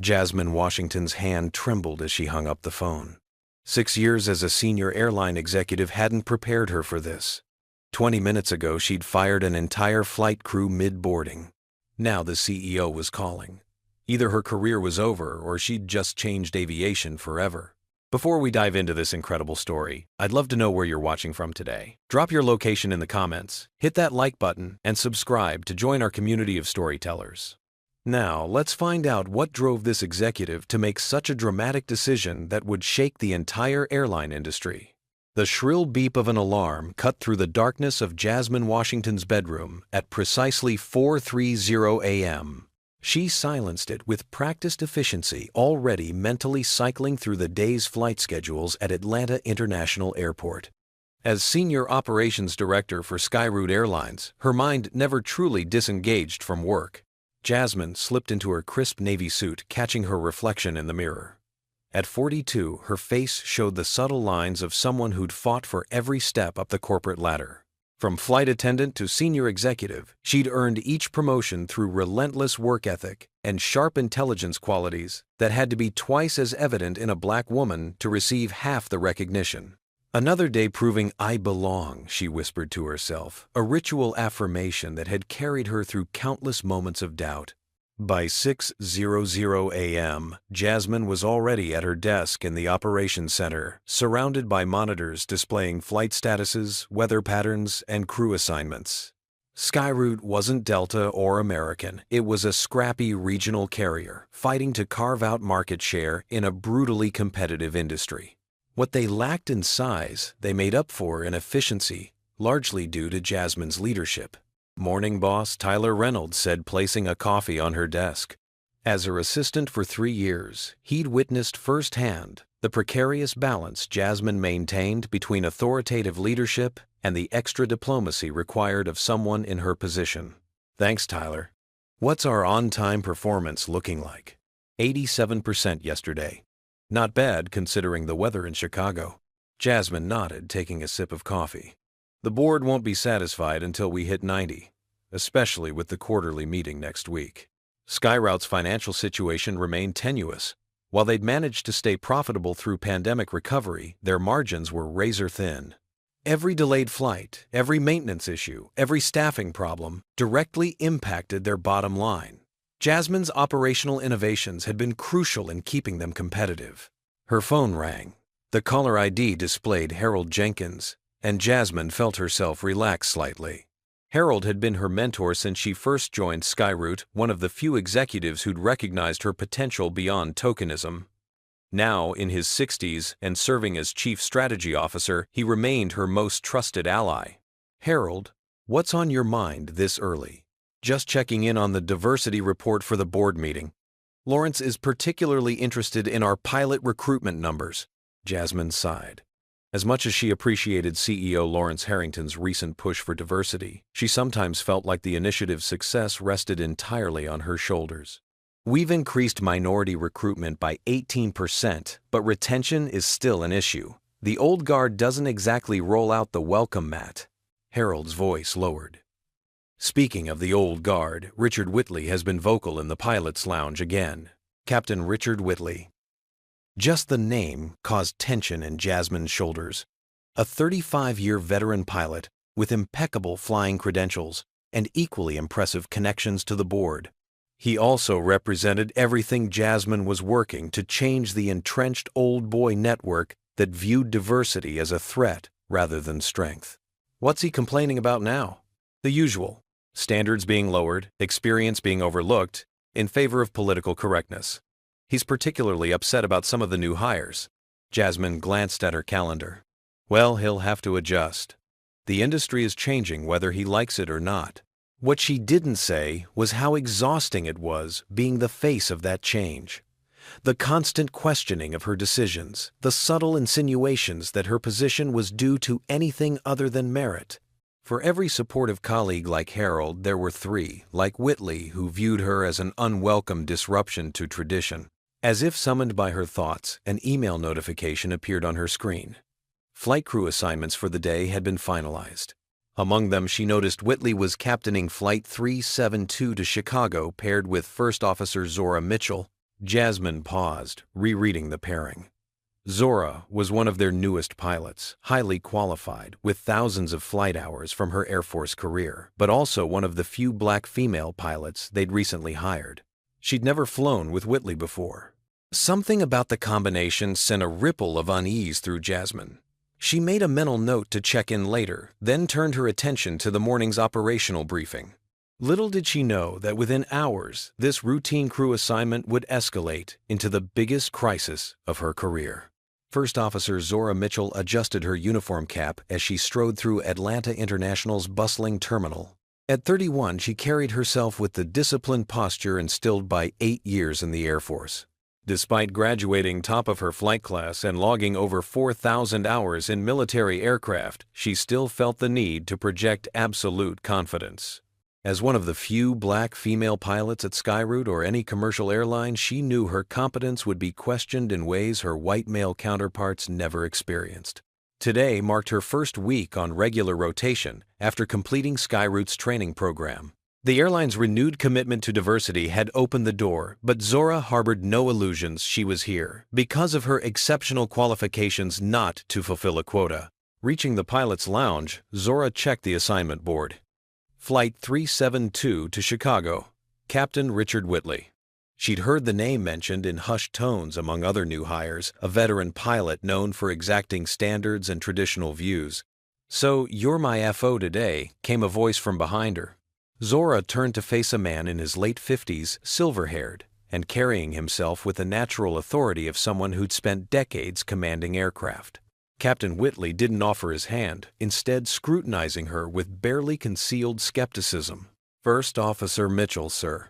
Jasmine Washington's hand trembled as she hung up the phone. 6 years as a senior airline executive hadn't prepared her for this. 20 minutes ago, she'd fired an entire flight crew mid-boarding. Now the CEO was calling. Either her career was over or she'd just changed aviation forever. Before we dive into this incredible story, I'd love to know where you're watching from today. Drop your location in the comments, hit that like button, and subscribe to join our community of storytellers. Now, let's find out what drove this executive to make such a dramatic decision that would shake the entire airline industry. The shrill beep of an alarm cut through the darkness of Jasmine Washington's bedroom at precisely 4:30 a.m. She silenced it with practiced efficiency, already mentally cycling through the day's flight schedules at Atlanta International Airport. As Senior Operations Director for Skyroot Airlines, her mind never truly disengaged from work. Jasmine slipped into her crisp navy suit, catching her reflection in the mirror. At 42, her face showed the subtle lines of someone who'd fought for every step up the corporate ladder. From flight attendant to senior executive, she'd earned each promotion through relentless work ethic and sharp intelligence qualities that had to be twice as evident in a black woman to receive half the recognition. Another day proving I belong, she whispered to herself, a ritual affirmation that had carried her through countless moments of doubt. By 6:00 a.m., Jasmine was already at her desk in the operations center, surrounded by monitors displaying flight statuses, weather patterns, and crew assignments. Skyroot wasn't Delta or American. It was a scrappy regional carrier, fighting to carve out market share in a brutally competitive industry. What they lacked in size, they made up for in efficiency, largely due to Jasmine's leadership. Morning boss Tyler Reynolds said, placing a coffee on her desk. As her assistant for 3 years, he'd witnessed firsthand the precarious balance Jasmine maintained between authoritative leadership and the extra diplomacy required of someone in her position. Thanks, Tyler. What's our on-time performance looking like? 87% yesterday. Not bad considering the weather in Chicago. Jasmine nodded, taking a sip of coffee. The board won't be satisfied until we hit 90, especially with the quarterly meeting next week. Skyrout's financial situation remained tenuous. While they'd managed to stay profitable through pandemic recovery, their margins were razor thin. Every delayed flight, every maintenance issue, every staffing problem directly impacted their bottom line. Jasmine's operational innovations had been crucial in keeping them competitive. Her phone rang. The caller ID displayed Harold Jenkins, and Jasmine felt herself relax slightly. Harold had been her mentor since she first joined Skyroot, one of the few executives who'd recognized her potential beyond tokenism. Now, in his 60s and serving as Chief Strategy Officer, he remained her most trusted ally. Harold, what's on your mind this early? Just checking in on the diversity report for the board meeting. Lawrence is particularly interested in our pilot recruitment numbers. Jasmine sighed. As much as she appreciated CEO Lawrence Harrington's recent push for diversity, she sometimes felt like the initiative's success rested entirely on her shoulders. We've increased minority recruitment by 18%, but retention is still an issue. The old guard doesn't exactly roll out the welcome mat. Harold's voice lowered. Speaking of the old guard, Richard Whitley has been vocal in the pilot's lounge again. Captain Richard Whitley. Just the name caused tension in Jasmine's shoulders. A 35-year veteran pilot with impeccable flying credentials and equally impressive connections to the board. He also represented everything Jasmine was working to change the entrenched old boy network that viewed diversity as a threat rather than strength. What's he complaining about now? The usual. Standards being lowered, experience being overlooked, in favor of political correctness. He's particularly upset about some of the new hires. Jasmine glanced at her calendar. Well, he'll have to adjust. The industry is changing whether he likes it or not. What she didn't say was how exhausting it was being the face of that change. The constant questioning of her decisions, the subtle insinuations that her position was due to anything other than merit. For every supportive colleague like Harold, there were 3, like Whitley, who viewed her as an unwelcome disruption to tradition. As if summoned by her thoughts, an email notification appeared on her screen. Flight crew assignments for the day had been finalized. Among them, she noticed Whitley was captaining Flight 372 to Chicago, paired with First Officer Zora Mitchell, Jasmine paused, rereading the pairing. Zora was one of their newest pilots, highly qualified, with thousands of flight hours from her Air Force career, but also one of the few black female pilots they'd recently hired. She'd never flown with Whitley before. Something about the combination sent a ripple of unease through Jasmine. She made a mental note to check in later, then turned her attention to the morning's operational briefing. Little did she know that within hours, this routine crew assignment would escalate into the biggest crisis of her career. First Officer Zora Mitchell adjusted her uniform cap as she strode through Atlanta International's bustling terminal. At 31, she carried herself with the disciplined posture instilled by 8 years in the Air Force. Despite graduating top of her flight class and logging over 4,000 hours in military aircraft, she still felt the need to project absolute confidence. As one of the few black female pilots at Skyroot or any commercial airline, she knew her competence would be questioned in ways her white male counterparts never experienced. Today marked her first week on regular rotation after completing Skyroot's training program. The airline's renewed commitment to diversity had opened the door, but Zora harbored no illusions she was here because of her exceptional qualifications not to fulfill a quota. Reaching the pilot's lounge, Zora checked the assignment board. Flight 372 to Chicago, Captain Richard Whitley. She'd heard the name mentioned in hushed tones among other new hires, a veteran pilot known for exacting standards and traditional views. "So, you're my FO today," came a voice from behind her. Zora turned to face a man in his late 50s, silver-haired, and carrying himself with the natural authority of someone who'd spent decades commanding aircraft. Captain Whitley didn't offer his hand, instead scrutinizing her with barely concealed skepticism. "First Officer Mitchell, sir.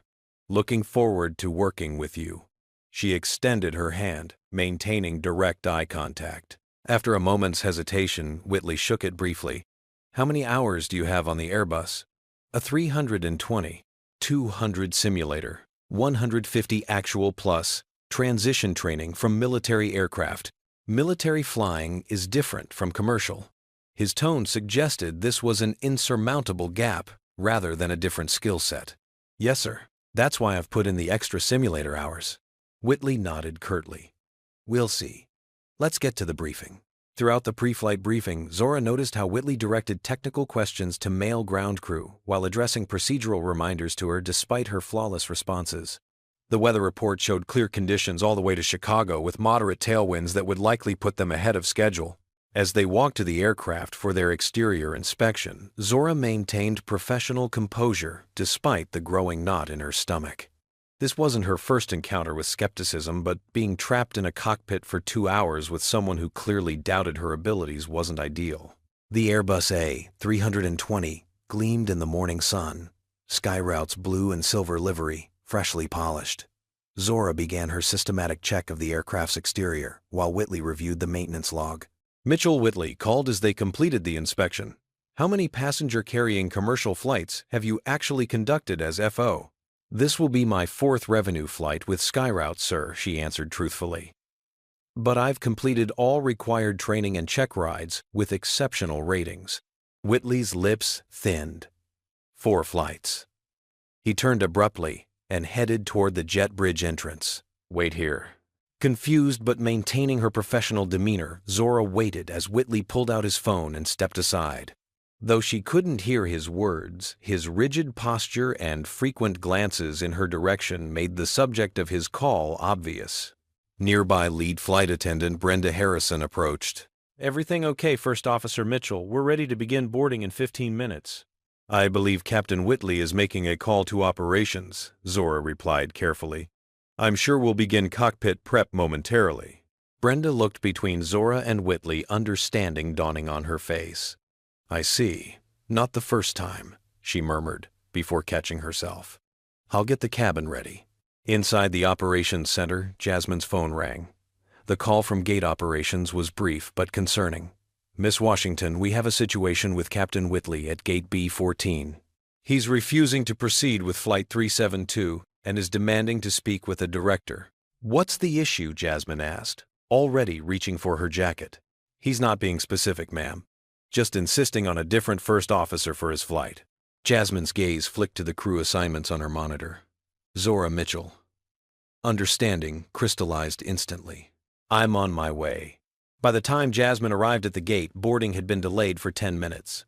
Looking forward to working with you." She extended her hand, maintaining direct eye contact. After a moment's hesitation, Whitley shook it briefly. "How many hours do you have on the Airbus?" "A 320. 200 simulator. 150 actual plus. Transition training from military aircraft. Military flying is different from commercial." His tone suggested this was an insurmountable gap rather than a different skill set. "Yes, sir. That's why I've put in the extra simulator hours." Whitley nodded curtly. "We'll see. Let's get to the briefing." Throughout the pre-flight briefing, Zora noticed how Whitley directed technical questions to male ground crew while addressing procedural reminders to her despite her flawless responses. The weather report showed clear conditions all the way to Chicago with moderate tailwinds that would likely put them ahead of schedule. As they walked to the aircraft for their exterior inspection, Zora maintained professional composure despite the growing knot in her stomach. This wasn't her first encounter with skepticism, but being trapped in a cockpit for 2 hours with someone who clearly doubted her abilities wasn't ideal. The Airbus A320 gleamed in the morning sun, Skyroute's blue and silver livery freshly polished. Zora began her systematic check of the aircraft's exterior, while Whitley reviewed the maintenance log. Mitchell Whitley called as they completed the inspection. "How many passenger-carrying commercial flights have you actually conducted as FO?" "This will be my 4th revenue flight with Skyroute, sir," she answered truthfully. "But I've completed all required training and check rides with exceptional ratings." Whitley's lips thinned. 4 flights. He turned abruptly and headed toward the jet bridge entrance. "Wait here." Confused but maintaining her professional demeanor, Zora waited as Whitley pulled out his phone and stepped aside. Though she couldn't hear his words, his rigid posture and frequent glances in her direction made the subject of his call obvious. Nearby lead flight attendant Brenda Harrison approached. "Everything okay, First Officer Mitchell? We're ready to begin boarding in 15 minutes. "I believe Captain Whitley is making a call to operations," Zora replied carefully. "I'm sure we'll begin cockpit prep momentarily." Brenda looked between Zora and Whitley, understanding dawning on her face. "I see. Not the first time," she murmured, before catching herself. "I'll get the cabin ready." Inside the operations center, Jasmine's phone rang. The call from gate operations was brief but concerning. "Miss Washington, we have a situation with Captain Whitley at gate B14. He's refusing to proceed with Flight 372 and is demanding to speak with a director." "What's the issue?" Jasmine asked, already reaching for her jacket. "He's not being specific, ma'am. Just insisting on a different first officer for his flight." Jasmine's gaze flicked to the crew assignments on her monitor. "Zora Mitchell." Understanding crystallized instantly. I'm on my way. By the time Jasmine arrived at the gate, boarding had been delayed for 10 minutes.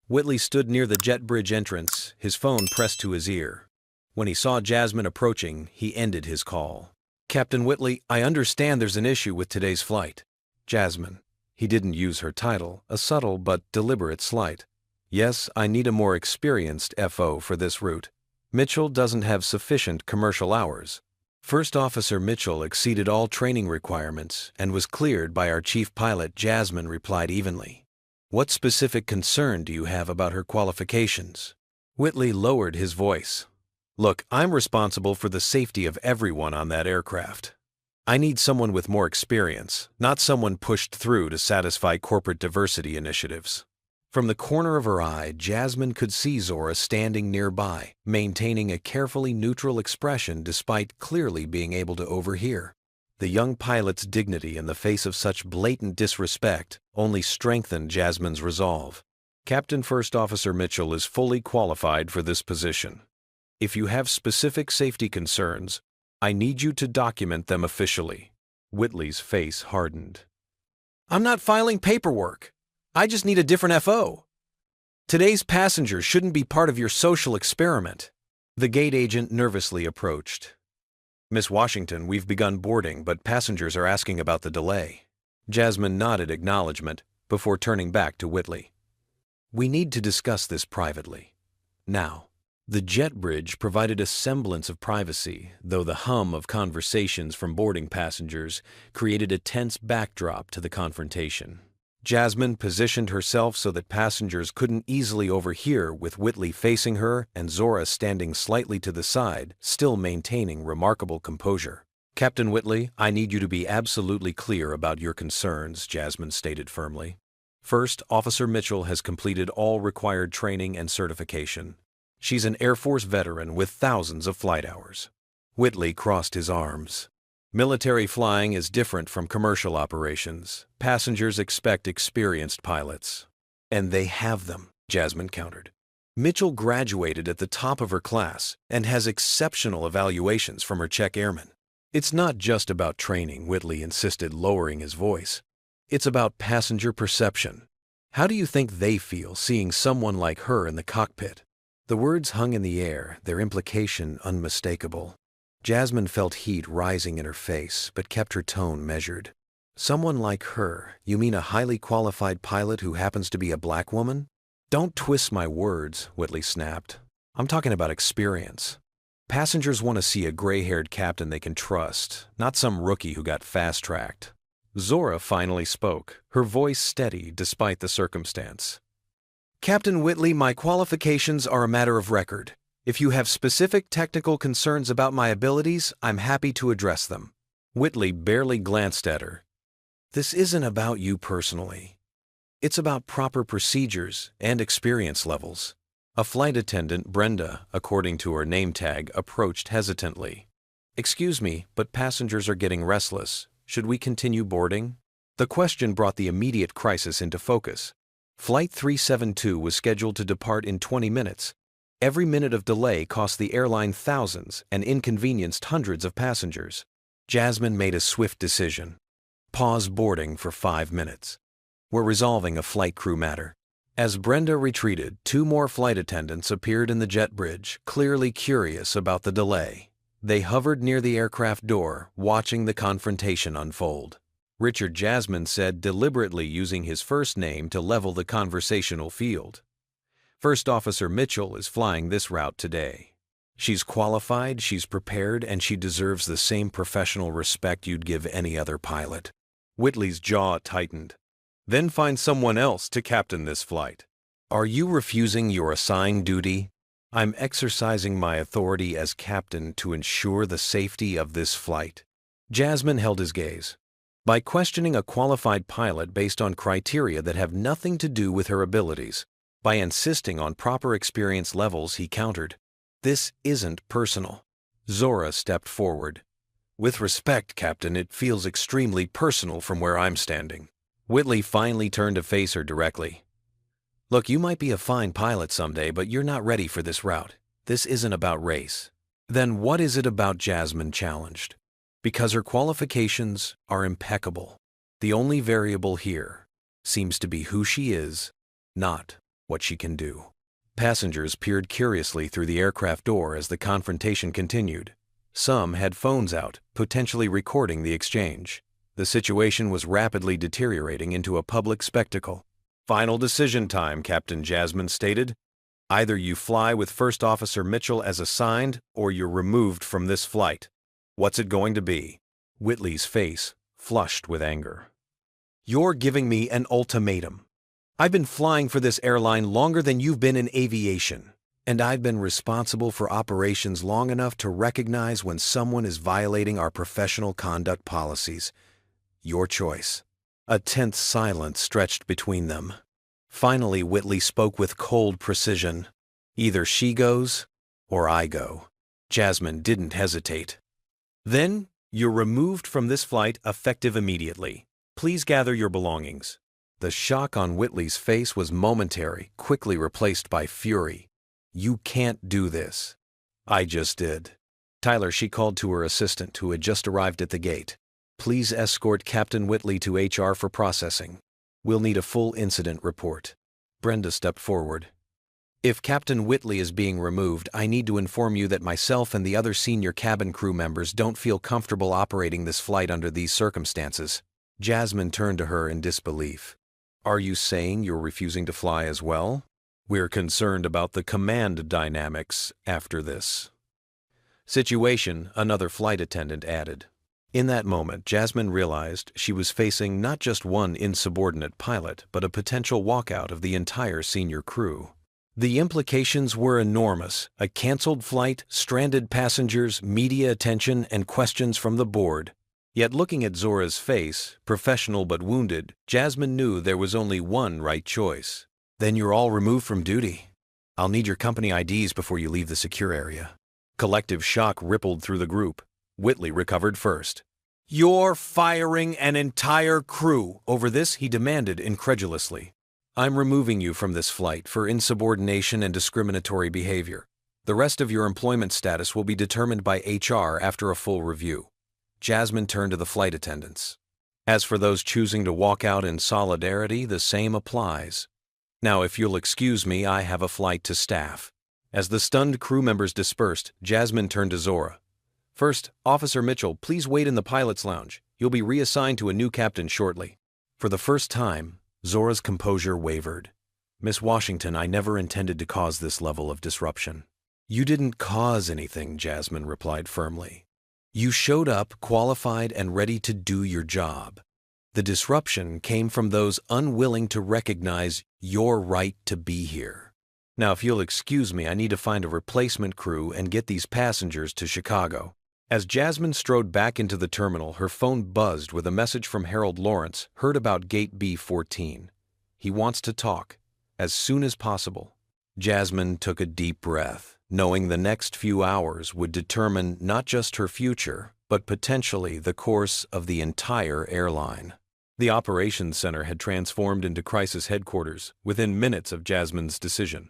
Whitley stood near the jet bridge entrance, his phone pressed to his ear. When he saw Jasmine approaching, he ended his call. Captain Whitley, I understand there's an issue with today's flight. Jasmine. He didn't use her title, a subtle but deliberate slight. Yes, I need a more experienced FO for this route. Mitchell doesn't have sufficient commercial hours. First Officer Mitchell exceeded all training requirements and was cleared by our chief pilot. Jasmine replied evenly. What specific concern do you have about her qualifications? Whitley lowered his voice. Look, I'm responsible for the safety of everyone on that aircraft. I need someone with more experience, not someone pushed through to satisfy corporate diversity initiatives. From the corner of her eye, Jasmine could see Zara standing nearby, maintaining a carefully neutral expression despite clearly being able to overhear. The young pilot's dignity in the face of such blatant disrespect only strengthened Jasmine's resolve. Captain First Officer Mitchell is fully qualified for this position. If you have specific safety concerns, I need you to document them officially. Whitley's face hardened. I'm not filing paperwork. I just need a different FO. Today's passengers shouldn't be part of your social experiment. The gate agent nervously approached. Miss Washington, we've begun boarding, but passengers are asking about the delay. Jasmine nodded acknowledgement before turning back to Whitley. We need to discuss this privately. Now. The jet bridge provided a semblance of privacy, though the hum of conversations from boarding passengers created a tense backdrop to the confrontation. Jasmine positioned herself so that passengers couldn't easily overhear, with Whitley facing her and Zara standing slightly to the side, still maintaining remarkable composure. Captain Whitley, I need you to be absolutely clear about your concerns, Jasmine stated firmly. First, Officer Mitchell has completed all required training and certification. She's an Air Force veteran with thousands of flight hours. Whitley crossed his arms. Military flying is different from commercial operations. Passengers expect experienced pilots. And they have them, Jasmine countered. Mitchell graduated at the top of her class and has exceptional evaluations from her check airmen. It's not just about training, Whitley insisted, lowering his voice. It's about passenger perception. How do you think they feel seeing someone like her in the cockpit? The words hung in the air, their implication unmistakable. Jasmine felt heat rising in her face, but kept her tone measured. Someone like her, you mean a highly qualified pilot who happens to be a black woman? Don't twist my words, Whitley snapped. I'm talking about experience. Passengers want to see a gray-haired captain they can trust, not some rookie who got fast-tracked. Zara finally spoke, her voice steady despite the circumstance. Captain Whitley, my qualifications are a matter of record. If you have specific technical concerns about my abilities, I'm happy to address them. Whitley barely glanced at her. This isn't about you personally. It's about proper procedures and experience levels. A flight attendant, Brenda, according to her name tag, approached hesitantly. Excuse me, but passengers are getting restless. Should we continue boarding? The question brought the immediate crisis into focus. Flight 372 was scheduled to depart in 20 minutes. Every minute of delay cost the airline thousands and inconvenienced hundreds of passengers. Jasmine made a swift decision. Pause boarding for 5 minutes. We're resolving a flight crew matter. As Brenda retreated, 2 more flight attendants appeared in the jet bridge, clearly curious about the delay. They hovered near the aircraft door, watching the confrontation unfold. Richard, Jasmine said, deliberately using his first name to level the conversational field. First Officer Mitchell is flying this route today. She's qualified, she's prepared, and she deserves the same professional respect you'd give any other pilot. Whitley's jaw tightened. Then find someone else to captain this flight. Are you refusing your assigned duty? I'm exercising my authority as captain to ensure the safety of this flight. Jasmine held his gaze. By questioning a qualified pilot based on criteria that have nothing to do with her abilities, by insisting on proper experience levels, he countered. This isn't personal. Zara stepped forward. With respect, Captain, it feels extremely personal from where I'm standing. Whitley finally turned to face her directly. Look, you might be a fine pilot someday, but you're not ready for this route. This isn't about race. Then what is it about? Jasmine challenged. Because her qualifications are impeccable. The only variable here seems to be who she is, not what she can do. Passengers peered curiously through the aircraft door as the confrontation continued. Some had phones out, potentially recording the exchange. The situation was rapidly deteriorating into a public spectacle. "Final decision time," Captain Jasmine stated. "Either you fly with First Officer Mitchell as assigned, or you're removed from this flight. What's it going to be?" Whitley's face flushed with anger. "You're giving me an ultimatum. I've been flying for this airline longer than you've been in aviation, and I've been responsible for operations long enough to recognize when someone is violating our professional conduct policies. Your choice." A tense silence stretched between them. Finally, Whitley spoke with cold precision. "Either she goes, or I go." Jasmine didn't hesitate. "Then, you're removed from this flight effective immediately. Please gather your belongings." The shock on Whitley's face was momentary, quickly replaced by fury. "You can't do this." "I just did." "Tyler," she called to her assistant, who had just arrived at the gate. "Please escort Captain Whitley to HR for processing. We'll need a full incident report." Brenda stepped forward. "If Captain Whitley is being removed, I need to inform you that myself and the other senior cabin crew members don't feel comfortable operating this flight under these circumstances." Jasmine turned to her in disbelief. "Are you saying you're refusing to fly as well?" "We're concerned about the command dynamics after this situation," another flight attendant added. In that moment, Jasmine realized she was facing not just one insubordinate pilot, but a potential walkout of the entire senior crew. The implications were enormous: a canceled flight, stranded passengers, media attention, and questions from the board. Yet looking at Zora's face, professional but wounded, Jasmine knew there was only one right choice. "Then you're all removed from duty. I'll need your company IDs before you leave the secure area." Collective shock rippled through the group. Whitley recovered first. "You're firing an entire crew over this?" he demanded incredulously. "I'm removing you from this flight for insubordination and discriminatory behavior. The rest of your employment status will be determined by HR after a full review." Jasmine turned to the flight attendants. "As for those choosing to walk out in solidarity, the same applies. Now, if you'll excuse me, I have a flight to staff." As the stunned crew members dispersed, Jasmine turned to Zora. "First, Officer Mitchell, please wait in the pilot's lounge. You'll be reassigned to a new captain shortly." For the first time, Zora's composure wavered. "Miss Washington, I never intended to cause this level of disruption." "You didn't cause anything," Jasmine replied firmly. "You showed up, qualified and ready to do your job. The disruption came from those unwilling to recognize your right to be here. Now, if you'll excuse me, I need to find a replacement crew and get these passengers to Chicago." As Jasmine strode back into the terminal, her phone buzzed with a message from Harold Lawrence, heard about Gate B14. "He wants to talk, as soon as possible." Jasmine took a deep breath, knowing the next few hours would determine not just her future, but potentially the course of the entire airline. The operations center had transformed into crisis headquarters within minutes of Jasmine's decision.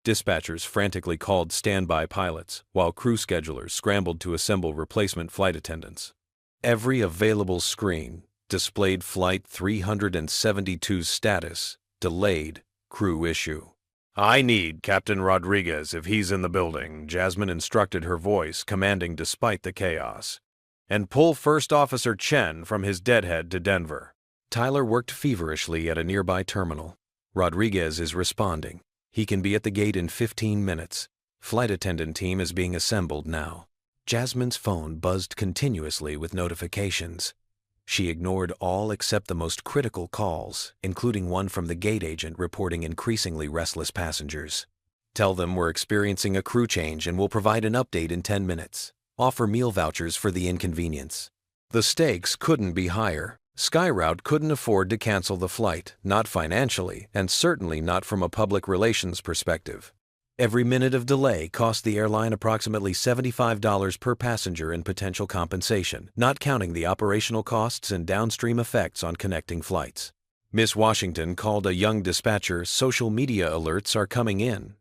Dispatchers frantically called standby pilots, while crew schedulers scrambled to assemble replacement flight attendants. Every available screen displayed Flight 372's status, delayed, crew issue. "I need Captain Rodriguez if he's in the building," Jasmine instructed, her voice commanding despite the chaos. "And pull First Officer Chen from his deadhead to Denver." Tyler worked feverishly at a nearby terminal. "Rodriguez is responding. He can be at the gate in 15 minutes. Flight attendant team is being assembled now." Jasmine's phone buzzed continuously with notifications. She ignored all except the most critical calls, including one from the gate agent reporting increasingly restless passengers. "Tell them we're experiencing a crew change and will provide an update in 10 minutes. Offer meal vouchers for the inconvenience." The stakes couldn't be higher. SkyRoute couldn't afford to cancel the flight, not financially, and certainly not from a public relations perspective. Every minute of delay cost the airline approximately $75 per passenger in potential compensation, not counting the operational costs and downstream effects on connecting flights. Miss Washington called a young dispatcher. "Social media alerts are coming in.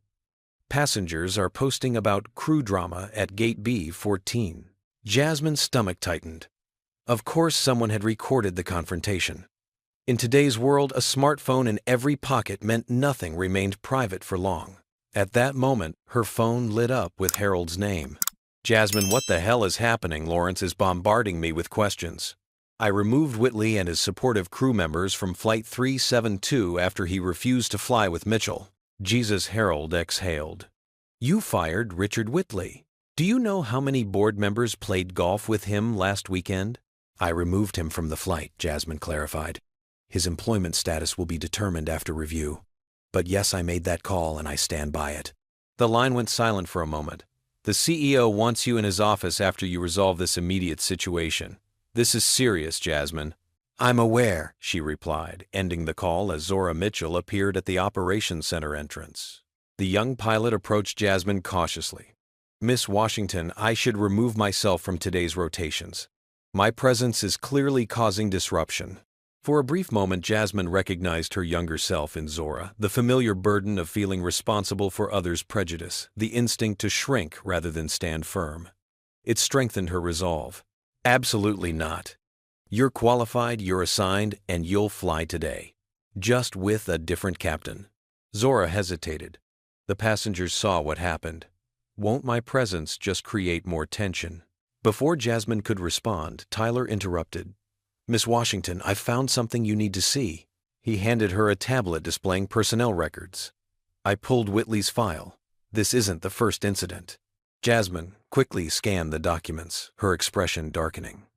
Passengers are posting about crew drama at Gate B14. Jasmine's stomach tightened. Of course someone had recorded the confrontation. In today's world, a smartphone in every pocket meant nothing remained private for long. At that moment, her phone lit up with Harold's name. "Jasmine, what the hell is happening? Lawrence is bombarding me with questions." I removed Whitley and his supportive crew members from Flight 372 after he refused to fly with Mitchell. Jesus, Harold exhaled. "You fired Richard Whitley. Do you know how many board members played golf with him last weekend?" "I removed him from the flight," Jasmine clarified. "His employment status will be determined after review. But yes, I made that call and I stand by it." The line went silent for a moment. "The CEO wants you in his office after you resolve this immediate situation. This is serious, Jasmine." "I'm aware," she replied, ending the call as Zora Mitchell appeared at the operations center entrance. The young pilot approached Jasmine cautiously. "Miss Washington, I should remove myself from today's rotations. My presence is clearly causing disruption." For a brief moment, Jasmine recognized her younger self in Zora, the familiar burden of feeling responsible for others' prejudice, the instinct to shrink rather than stand firm. It strengthened her resolve. "Absolutely not. You're qualified, you're assigned, and you'll fly today. Just with a different captain." Zora hesitated. The passengers saw what happened. Won't my presence just create more tension? Before Jasmine could respond, Tyler interrupted. "Miss Washington, I've found something you need to see." He handed her a tablet displaying personnel records. "I pulled Whitley's file. This isn't the first incident." Jasmine quickly scanned the documents, her expression darkening.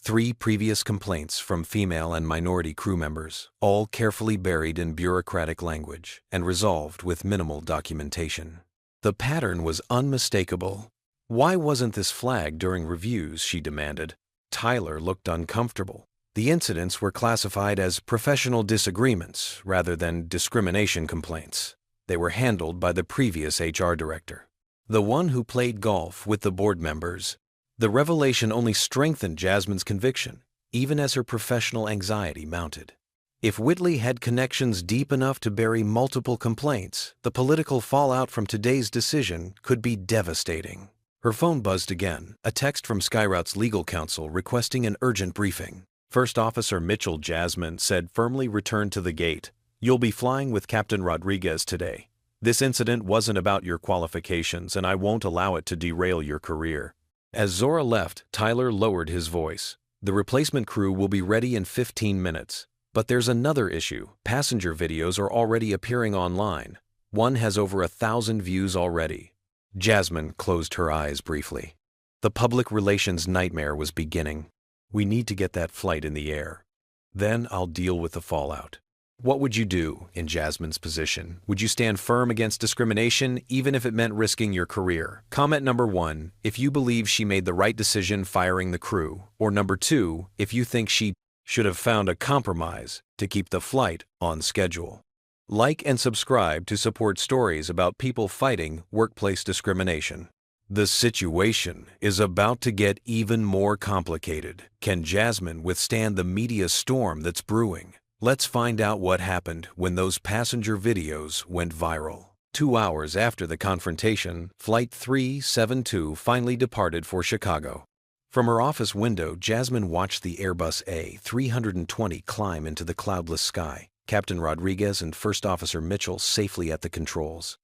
3 previous complaints from female and minority crew members, all carefully buried in bureaucratic language and resolved with minimal documentation. The pattern was unmistakable. Why wasn't this flagged during reviews, she demanded. Tyler looked uncomfortable. The incidents were classified as professional disagreements rather than discrimination complaints. They were handled by the previous HR director, the one who played golf with the board members. The revelation only strengthened Jasmine's conviction, even as her professional anxiety mounted. If Whitley had connections deep enough to bury multiple complaints, the political fallout from today's decision could be devastating. Her phone buzzed again, a text from Skyroute's legal counsel requesting an urgent briefing. First Officer Mitchell, Jasmine said, firmly return to the gate. "You'll be flying with Captain Rodriguez today. This incident wasn't about your qualifications, and I won't allow it to derail your career." As Zora left, Tyler lowered his voice. "The replacement crew will be ready in 15 minutes. But there's another issue. Passenger videos are already appearing online. One has over 1,000 views already." Jasmine closed her eyes briefly. The public relations nightmare was beginning. "We need to get that flight in the air. Then I'll deal with the fallout." What would you do in Jasmine's position? Would you stand firm against discrimination, even if it meant risking your career? Comment number 1, if you believe she made the right decision firing the crew. Or number 2, if you think she should have found a compromise to keep the flight on schedule. Like and subscribe to support stories about people fighting workplace discrimination. The situation is about to get even more complicated. Can Jasmine withstand the media storm that's brewing? Let's find out what happened when those passenger videos went viral. 2 hours after the confrontation, Flight 372 finally departed for Chicago. From her office window, Jasmine watched the Airbus A320 climb into the cloudless sky, Captain Rodriguez and First Officer Mitchell safely at the controls.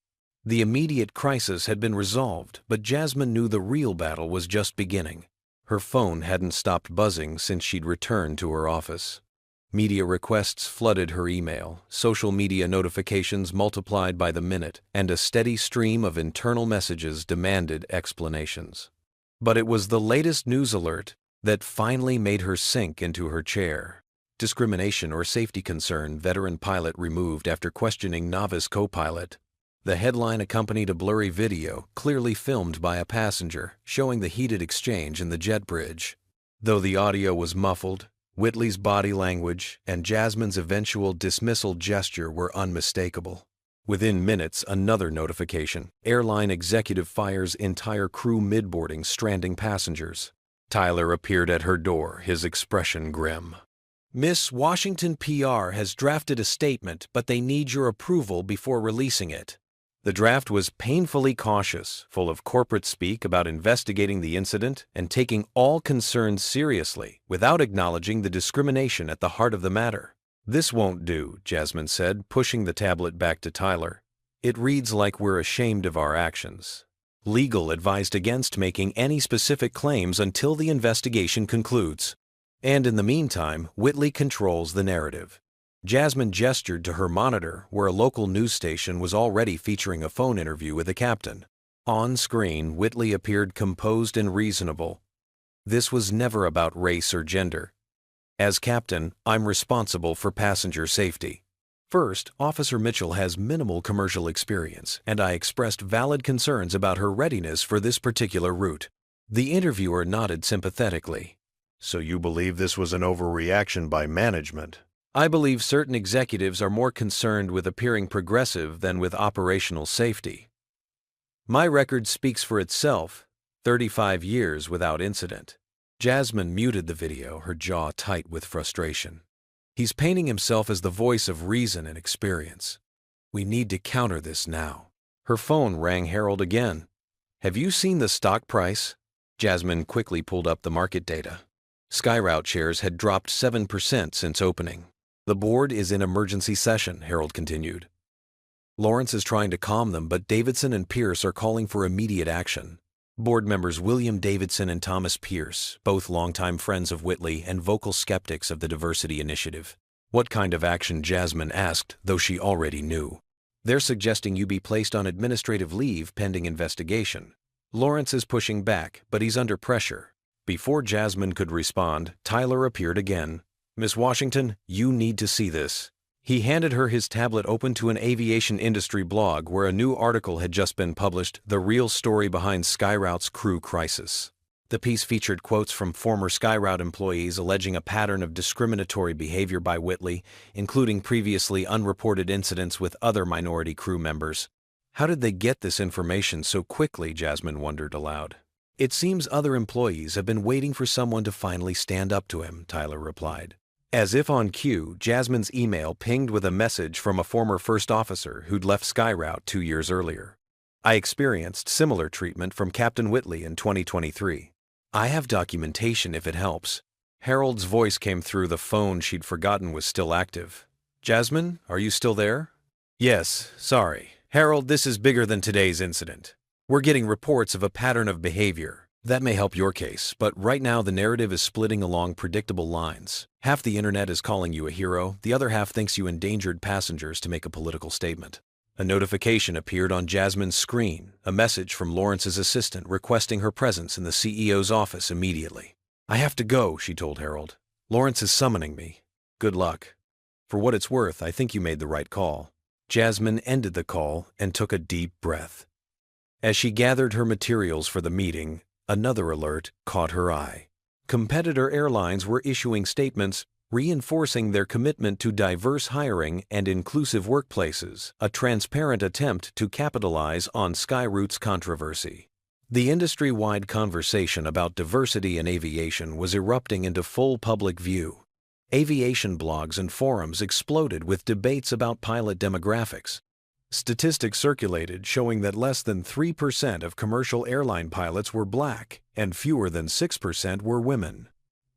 The immediate crisis had been resolved, but Jasmine knew the real battle was just beginning. Her phone hadn't stopped buzzing since she'd returned to her office. Media requests flooded her email, social media notifications multiplied by the minute, and a steady stream of internal messages demanded explanations. But it was the latest news alert that finally made her sink into her chair. Discrimination or safety concern, veteran pilot removed after questioning novice co-pilot. The headline accompanied a blurry video, clearly filmed by a passenger, showing the heated exchange in the jet bridge. Though the audio was muffled, Whitley's body language and Jasmine's eventual dismissal gesture were unmistakable. Within minutes, another notification. Airline executive fires entire crew mid-boarding, stranding passengers. Tyler appeared at her door, his expression grim. "Miss Washington PR has drafted a statement, but they need your approval before releasing it." The draft was painfully cautious, full of corporate speak about investigating the incident and taking all concerns seriously, without acknowledging the discrimination at the heart of the matter. "This won't do," Jasmine said, pushing the tablet back to Tyler. "It reads like we're ashamed of our actions." Legal advised against making any specific claims until the investigation concludes. And in the meantime, Whitley controls the narrative. Jasmine gestured to her monitor, where a local news station was already featuring a phone interview with the captain. On screen, Whitley appeared composed and reasonable. "This was never about race or gender. As captain, I'm responsible for passenger safety. First, Officer Mitchell has minimal commercial experience, and I expressed valid concerns about her readiness for this particular route." The interviewer nodded sympathetically. "So you believe this was an overreaction by management?" "I believe certain executives are more concerned with appearing progressive than with operational safety. My record speaks for itself, 35 years without incident." Jasmine muted the video, her jaw tight with frustration. "He's painting himself as the voice of reason and experience. We need to counter this now." Her phone rang Harold again. "Have you seen the stock price?" Jasmine quickly pulled up the market data. Skyroute shares had dropped 7% since opening. "The board is in emergency session," Harold continued. "Lawrence is trying to calm them, but Davidson and Pierce are calling for immediate action." Board members William Davidson and Thomas Pierce, both longtime friends of Whitley and vocal skeptics of the diversity initiative. "What kind of action?" Jasmine asked, though she already knew. "They're suggesting you be placed on administrative leave pending investigation. Lawrence is pushing back, but he's under pressure." Before Jasmine could respond, Tyler appeared again. "Miss Washington, you need to see this." He handed her his tablet open to an aviation industry blog where a new article had just been published, "The Real Story Behind Skyroute's Crew Crisis." The piece featured quotes from former Skyroute employees alleging a pattern of discriminatory behavior by Whitley, including previously unreported incidents with other minority crew members. How did they get this information so quickly, Jasmine wondered aloud. "It seems other employees have been waiting for someone to finally stand up to him," Tyler replied. As if on cue, Jasmine's email pinged with a message from a former first officer who'd left Skyroute 2 years earlier. "I experienced similar treatment from Captain Whitley in 2023. I have documentation if it helps." Harold's voice came through the phone she'd forgotten was still active. "Jasmine, are you still there?" "Yes, sorry. Harold, this is bigger than today's incident. We're getting reports of a pattern of behavior. That may help your case, but right now the narrative is splitting along predictable lines. Half the internet is calling you a hero, the other half thinks you endangered passengers to make a political statement." A notification appeared on Jasmine's screen, a message from Lawrence's assistant requesting her presence in the CEO's office immediately. "I have to go," she told Harold. "Lawrence is summoning me. Good luck. For what it's worth, I think you made the right call." Jasmine ended the call and took a deep breath. As she gathered her materials for the meeting, another alert caught her eye. Competitor airlines were issuing statements reinforcing their commitment to diverse hiring and inclusive workplaces, a transparent attempt to capitalize on Skyroute's controversy. The industry-wide conversation about diversity in aviation was erupting into full public view. Aviation blogs and forums exploded with debates about pilot demographics. Statistics circulated showing that less than 3% of commercial airline pilots were black and fewer than 6% were women.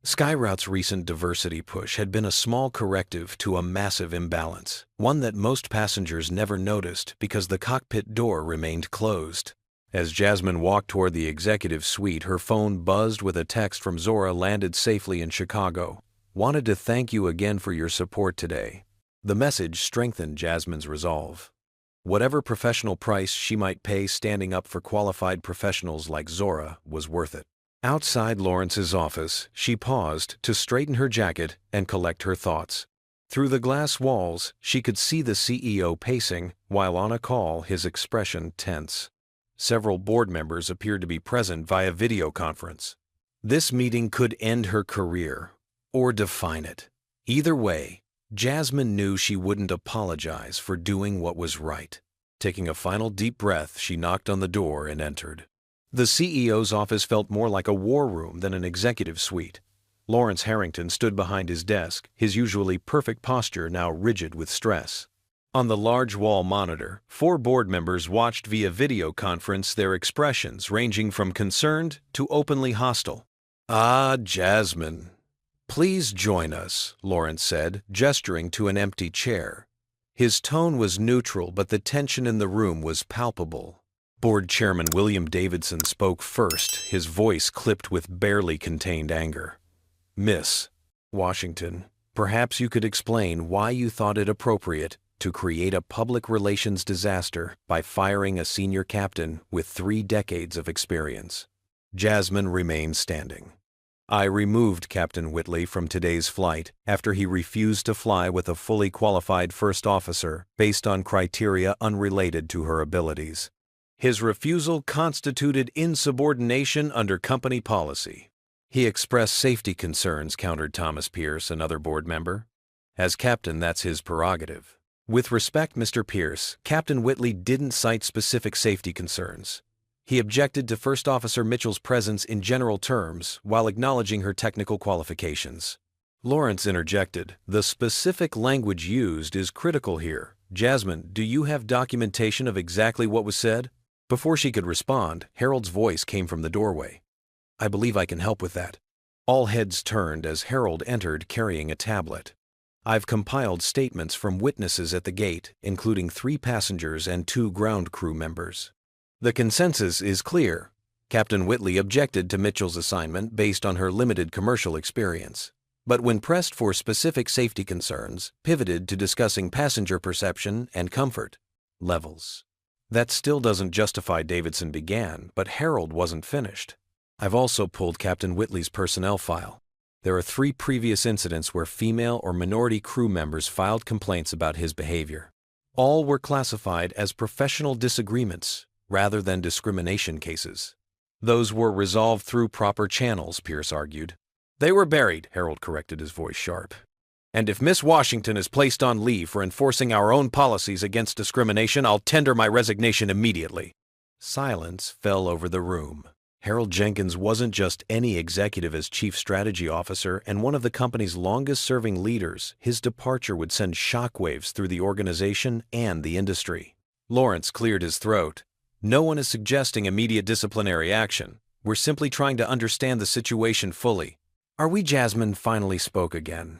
Skyroute's recent diversity push had been a small corrective to a massive imbalance, one that most passengers never noticed because the cockpit door remained closed. As Jasmine walked toward the executive suite, her phone buzzed with a text from Zora, landed safely in Chicago. "Wanted to thank you again for your support today." The message strengthened Jasmine's resolve. Whatever professional price she might pay standing up for qualified professionals like Zora was worth it. Outside Lawrence's office, she paused to straighten her jacket and collect her thoughts. Through the glass walls, she could see the CEO pacing, while on a call, his expression tense. Several board members appeared to be present via video conference. This meeting could end her career, or define it. Either way, Jasmine knew she wouldn't apologize for doing what was right. Taking a final deep breath, she knocked on the door and entered. The CEO's office felt more like a war room than an executive suite. Lawrence Harrington stood behind his desk, his usually perfect posture now rigid with stress. On the large wall monitor, 4 board members watched via video conference, their expressions ranging from concerned to openly hostile. "Ah, Jasmine. Please join us," Lawrence said, gesturing to an empty chair. His tone was neutral, but the tension in the room was palpable. Board Chairman William Davidson spoke first, his voice clipped with barely contained anger. "Miss Washington, perhaps you could explain why you thought it appropriate to create a public relations disaster by firing a senior captain with 3 decades of experience." Jasmine remained standing. "I removed Captain Whitley from today's flight after he refused to fly with a fully qualified first officer based on criteria unrelated to her abilities. His refusal constituted insubordination under company policy." "He expressed safety concerns," countered Thomas Pierce, another board member. "As captain, that's his prerogative." "With respect, Mr. Pierce, Captain Whitley didn't cite specific safety concerns. He objected to First Officer Mitchell's presence in general terms while acknowledging her technical qualifications." Lawrence interjected, "The specific language used is critical here. Jasmine, do you have documentation of exactly what was said?" Before she could respond, Harold's voice came from the doorway. "I believe I can help with that." All heads turned as Harold entered carrying a tablet. "I've compiled statements from witnesses at the gate, including 3 passengers and 2 ground crew members. The consensus is clear. Captain Whitley objected to Mitchell's assignment based on her limited commercial experience, but when pressed for specific safety concerns, pivoted to discussing passenger perception and comfort levels." "That still doesn't justify," Davidson began, but Harold wasn't finished. "I've also pulled Captain Whitley's personnel file. There are 3 previous incidents where female or minority crew members filed complaints about his behavior. All were classified as professional disagreements rather than discrimination cases. Those were resolved through proper channels," Pierce argued. "They were buried," Harold corrected, his voice sharp. "And if Miss Washington is placed on leave for enforcing our own policies against discrimination, I'll tender my resignation immediately." Silence fell over the room. Harold Jenkins wasn't just any executive. As chief strategy officer and one of the company's longest-serving leaders, his departure would send shockwaves through the organization and the industry. Lawrence cleared his throat. "No one is suggesting immediate disciplinary action. We're simply trying to understand the situation fully." "Are we?" Jasmine finally spoke again.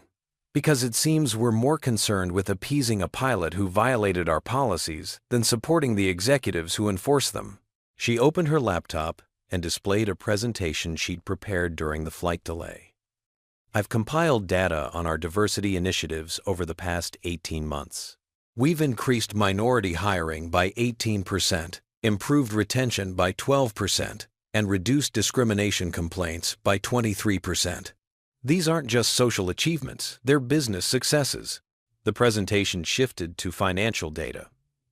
"Because it seems we're more concerned with appeasing a pilot who violated our policies than supporting the executives who enforce them." She opened her laptop and displayed a presentation she'd prepared during the flight delay. "I've compiled data on our diversity initiatives over the past 18 months. We've increased minority hiring by 18%, improved retention by 12%, and reduced discrimination complaints by 23%. These aren't just social achievements, they're business successes." The presentation shifted to financial data.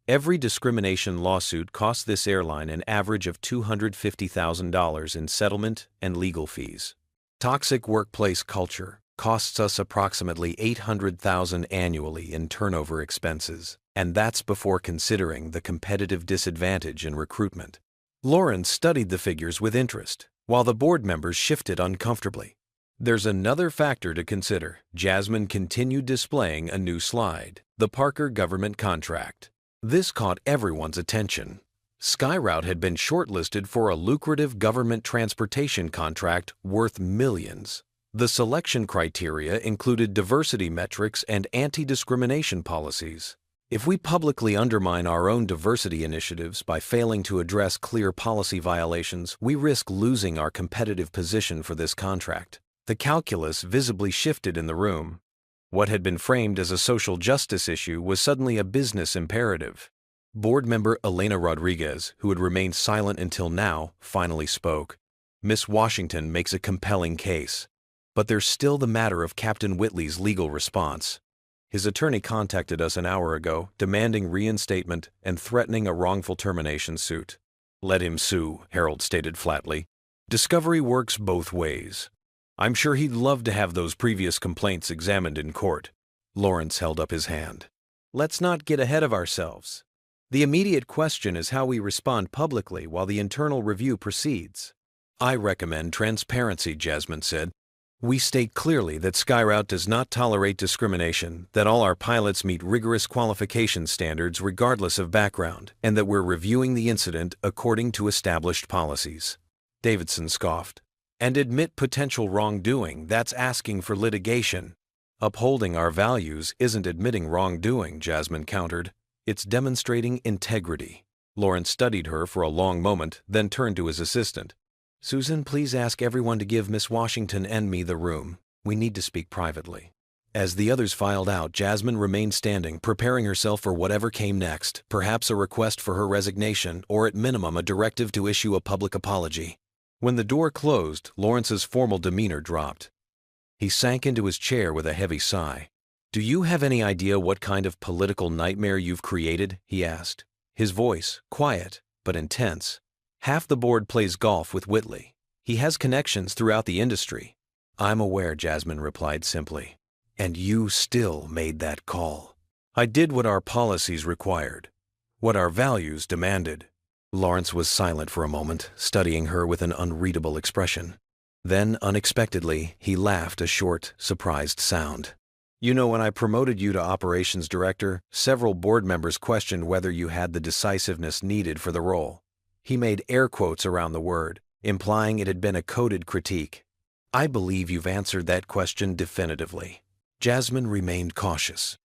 Every discrimination lawsuit cost this airline an average of $250,000 in settlement and legal fees. Toxic workplace culture costs us approximately $800,000 annually in turnover expenses, and that's before considering the competitive disadvantage in recruitment. Lawrence studied the figures with interest, while the board members shifted uncomfortably. "There's another factor to consider." Jasmine continued displaying a new slide, the Parker government contract. This caught everyone's attention. SkyRoute had been shortlisted for a lucrative government transportation contract worth millions. The selection criteria included diversity metrics and anti-discrimination policies. If we publicly undermine our own diversity initiatives by failing to address clear policy violations, we risk losing our competitive position for this contract. The calculus visibly shifted in the room. What had been framed as a social justice issue was suddenly a business imperative. Board member Elena Rodriguez, who had remained silent until now, finally spoke. "Miss Washington makes a compelling case. But there's still the matter of Captain Whitley's legal response. His attorney contacted us an hour ago, demanding reinstatement and threatening a wrongful termination suit." "Let him sue," Harold stated flatly. "Discovery works both ways. I'm sure he'd love to have those previous complaints examined in court." Lawrence held up his hand. "Let's not get ahead of ourselves. The immediate question is how we respond publicly while the internal review proceeds." "I recommend transparency," Jasmine said. We state clearly that SkyRoute does not tolerate discrimination, that all our pilots meet rigorous qualification standards regardless of background, and that we're reviewing the incident according to established policies." Davidson scoffed. "And admit potential wrongdoing, that's asking for litigation." "Upholding our values isn't admitting wrongdoing," Jasmine countered. "It's demonstrating integrity." Lawrence studied her for a long moment, then turned to his assistant. "Susan, please ask everyone to give Miss Washington and me the room. We need to speak privately." As the others filed out, Jasmine remained standing, preparing herself for whatever came next, perhaps a request for her resignation, or at minimum a directive to issue a public apology. When the door closed, Lawrence's formal demeanor dropped. He sank into his chair with a heavy sigh. "Do you have any idea what kind of political nightmare you've created?" he asked. His voice, quiet but intense. "Half the board plays golf with Whitley. He has connections throughout the industry." "I'm aware," Jasmine replied simply. "And you still made that call." "I did what our policies required, what our values demanded." Lawrence was silent for a moment, studying her with an unreadable expression. Then, unexpectedly, he laughed a short, surprised sound. "You know, when I promoted you to operations director, several board members questioned whether you had the decisiveness needed for the role." He made air quotes around the word, implying it had been a coded critique. "I believe you've answered that question definitively." Jasmine remained cautious.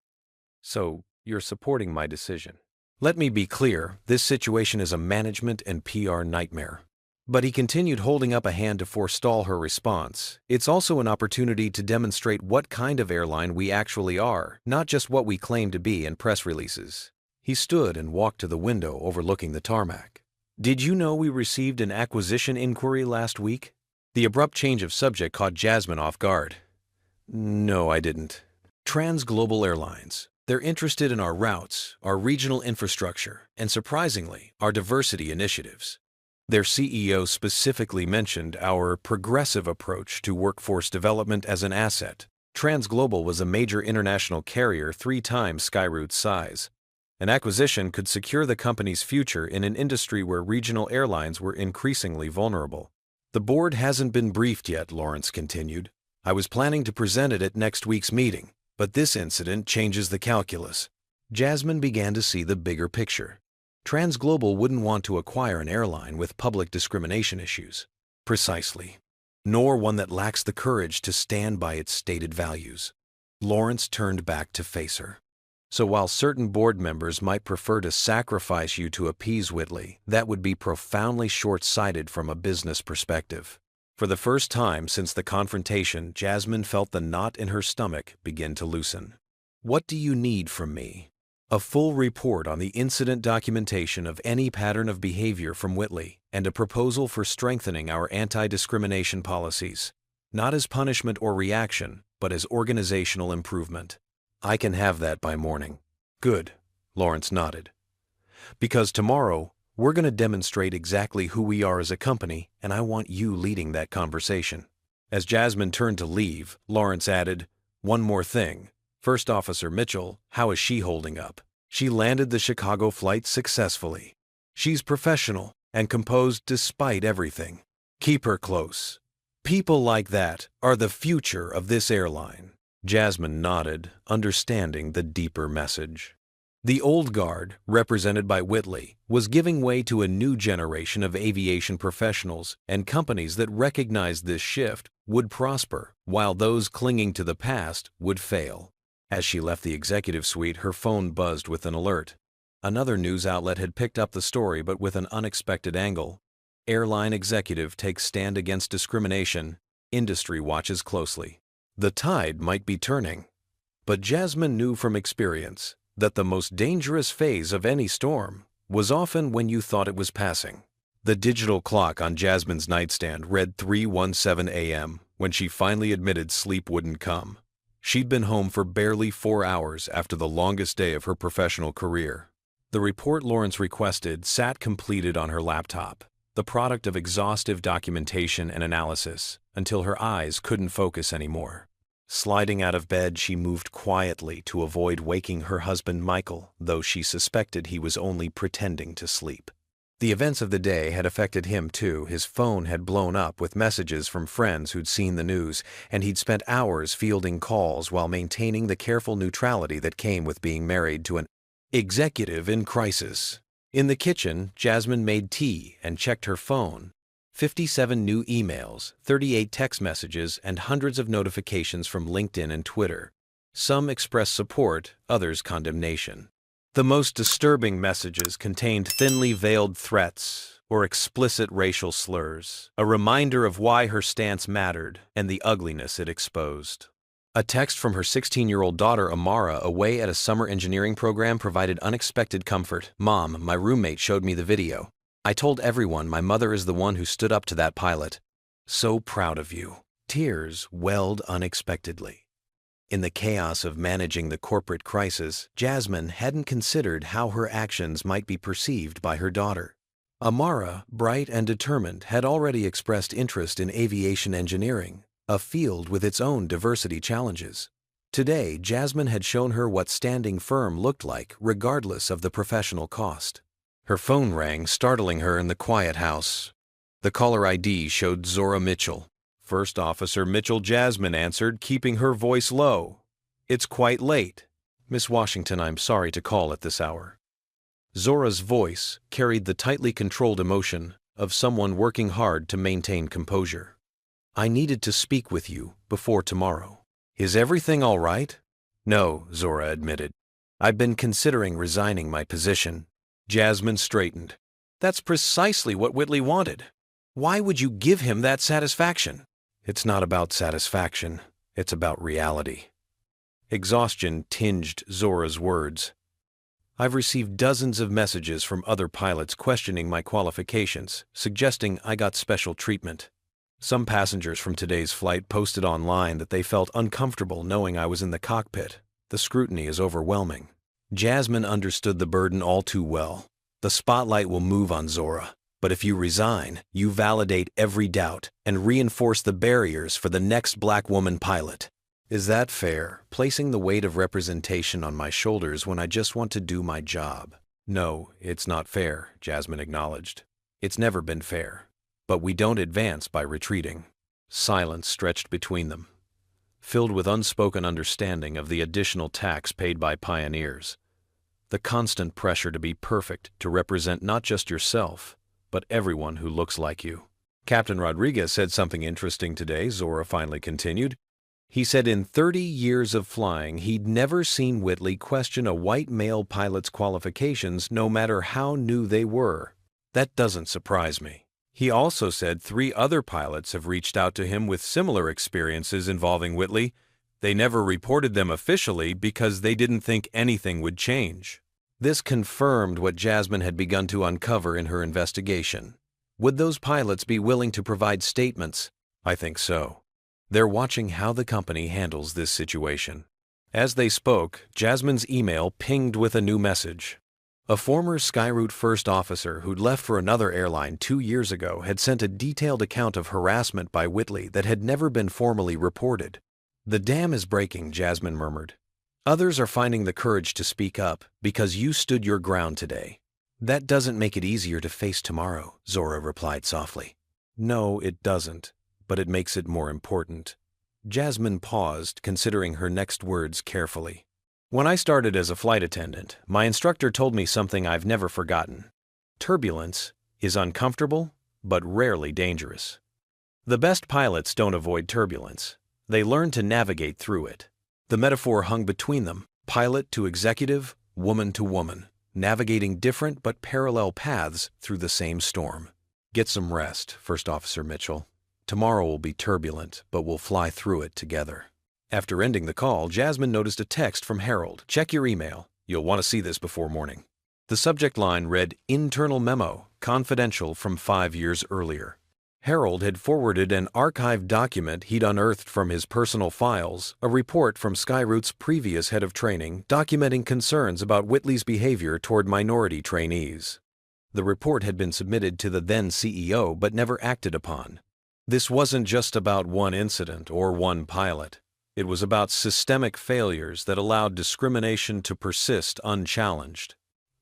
"So, you're supporting my decision?" "Let me be clear, this situation is a management and PR nightmare." But he continued, holding up a hand to forestall her response. "It's also an opportunity to demonstrate what kind of airline we actually are, not just what we claim to be in press releases." He stood and walked to the window overlooking the tarmac. "Did you know we received an acquisition inquiry last week?" The abrupt change of subject caught Jasmine off guard. "No, I didn't." "Transglobal Airlines. They're interested in our routes, our regional infrastructure, and surprisingly, our diversity initiatives. Their CEO specifically mentioned our progressive approach to workforce development as an asset. Transglobal was a major international carrier 3 times SkyRoute's size. An acquisition could secure the company's future in an industry where regional airlines were increasingly vulnerable." "The board hasn't been briefed yet," Lawrence continued. "I was planning to present it at next week's meeting, but this incident changes the calculus." Jasmine began to see the bigger picture. Transglobal wouldn't want to acquire an airline with public discrimination issues. Precisely. Nor one that lacks the courage to stand by its stated values. Lawrence turned back to face her. "So while certain board members might prefer to sacrifice you to appease Whitley, that would be profoundly short-sighted from a business perspective." For the first time since the confrontation, Jasmine felt the knot in her stomach begin to loosen. "What do you need from me?" "A full report on the incident documentation of any pattern of behavior from Whitley, and a proposal for strengthening our anti-discrimination policies. Not as punishment or reaction, but as organizational improvement." "I can have that by morning." "Good," Lawrence nodded. "Because tomorrow, we're going to demonstrate exactly who we are as a company, and I want you leading that conversation." As Jasmine turned to leave, Lawrence added, "One more thing. First Officer Mitchell, how is she holding up?" "She landed the Chicago flight successfully. She's professional and composed despite everything. Keep her close. People like that are the future of this airline." Jasmine nodded, understanding the deeper message. The old guard, represented by Whitley, was giving way to a new generation of aviation professionals, and companies that recognized this shift would prosper, while those clinging to the past would fail. As she left the executive suite, her phone buzzed with an alert. Another news outlet had picked up the story, but with an unexpected angle. "Airline executive takes stand against discrimination. Industry watches closely." The tide might be turning. But Jasmine knew from experience that the most dangerous phase of any storm was often when you thought it was passing. The digital clock on Jasmine's nightstand read 3:17 a.m. when she finally admitted sleep wouldn't come. She'd been home for barely 4 hours after the longest day of her professional career. The report Lawrence requested sat completed on her laptop, the product of exhaustive documentation and analysis, until her eyes couldn't focus anymore. Sliding out of bed, she moved quietly to avoid waking her husband Michael, though she suspected he was only pretending to sleep. The events of the day had affected him too. His phone had blown up with messages from friends who'd seen the news, and he'd spent hours fielding calls while maintaining the careful neutrality that came with being married to an executive in crisis. In the kitchen, Jasmine made tea and checked her phone. 57 new emails, 38 text messages, and hundreds of notifications from LinkedIn and Twitter. Some expressed support, others condemnation. The most disturbing messages contained thinly veiled threats or explicit racial slurs, a reminder of why her stance mattered and the ugliness it exposed. A text from her 16-year-old daughter Amara away at a summer engineering program provided unexpected comfort. "Mom, my roommate showed me the video. I told everyone my mother is the one who stood up to that pilot. So proud of you." Tears welled unexpectedly. In the chaos of managing the corporate crisis, Jasmine hadn't considered how her actions might be perceived by her daughter. Amara, bright and determined, had already expressed interest in aviation engineering, a field with its own diversity challenges. Today, Jasmine had shown her what standing firm looked like, regardless of the professional cost. Her phone rang, startling her in the quiet house. The caller ID showed Zora Mitchell. First Officer Mitchell. Jasmine answered, keeping her voice low. "It's quite late. Miss Washington, I'm sorry to call at this hour." Zora's voice carried the tightly controlled emotion of someone working hard to maintain composure. "I needed to speak with you before tomorrow." "Is everything all right?" "No," Zora admitted. "I've been considering resigning my position." Jasmine straightened. "That's precisely what Whitley wanted. Why would you give him that satisfaction?" "It's not about satisfaction. It's about reality." Exhaustion tinged Zora's words. "I've received dozens of messages from other pilots questioning my qualifications, suggesting I got special treatment. Some passengers from today's flight posted online that they felt uncomfortable knowing I was in the cockpit. The scrutiny is overwhelming." Jasmine understood the burden all too well. The spotlight will move on Zora, but if you resign, you validate every doubt and reinforce the barriers for the next black woman pilot. "Is that fair, placing the weight of representation on my shoulders when I just want to do my job?" "No, it's not fair," Jasmine acknowledged. "It's never been fair. But we don't advance by retreating." Silence stretched between them, filled with unspoken understanding of the additional tax paid by pioneers. The constant pressure to be perfect, to represent not just yourself, but everyone who looks like you. "Captain Rodriguez said something interesting today," Zora finally continued. "He said in 30 years of flying, he'd never seen Whitley question a white male pilot's qualifications, no matter how new they were. That doesn't surprise me. He also said 3 other pilots have reached out to him with similar experiences involving Whitley. They never reported them officially because they didn't think anything would change." This confirmed what Jasmine had begun to uncover in her investigation. Would those pilots be willing to provide statements? "I think so. They're watching how the company handles this situation." As they spoke, Jasmine's email pinged with a new message. A former Skyroute first officer who'd left for another airline 2 years ago had sent a detailed account of harassment by Whitley that had never been formally reported. "The dam is breaking," Jasmine murmured. "Others are finding the courage to speak up because you stood your ground today." "That doesn't make it easier to face tomorrow," Zora replied softly. "No, it doesn't, but it makes it more important." Jasmine paused, considering her next words carefully. "When I started as a flight attendant, my instructor told me something I've never forgotten. Turbulence is uncomfortable, but rarely dangerous. The best pilots don't avoid turbulence. They learn to navigate through it." The metaphor hung between them, pilot to executive, woman to woman, navigating different but parallel paths through the same storm. "Get some rest, First Officer Mitchell. Tomorrow will be turbulent, but we'll fly through it together." After ending the call, Jasmine noticed a text from Harold. "Check your email. You'll want to see this before morning." The subject line read, "Internal memo, confidential from 5 years earlier." Harold had forwarded an archived document he'd unearthed from his personal files, a report from Skyroute's previous head of training documenting concerns about Whitley's behavior toward minority trainees. The report had been submitted to the then CEO but never acted upon. This wasn't just about one incident or one pilot. It was about systemic failures that allowed discrimination to persist unchallenged.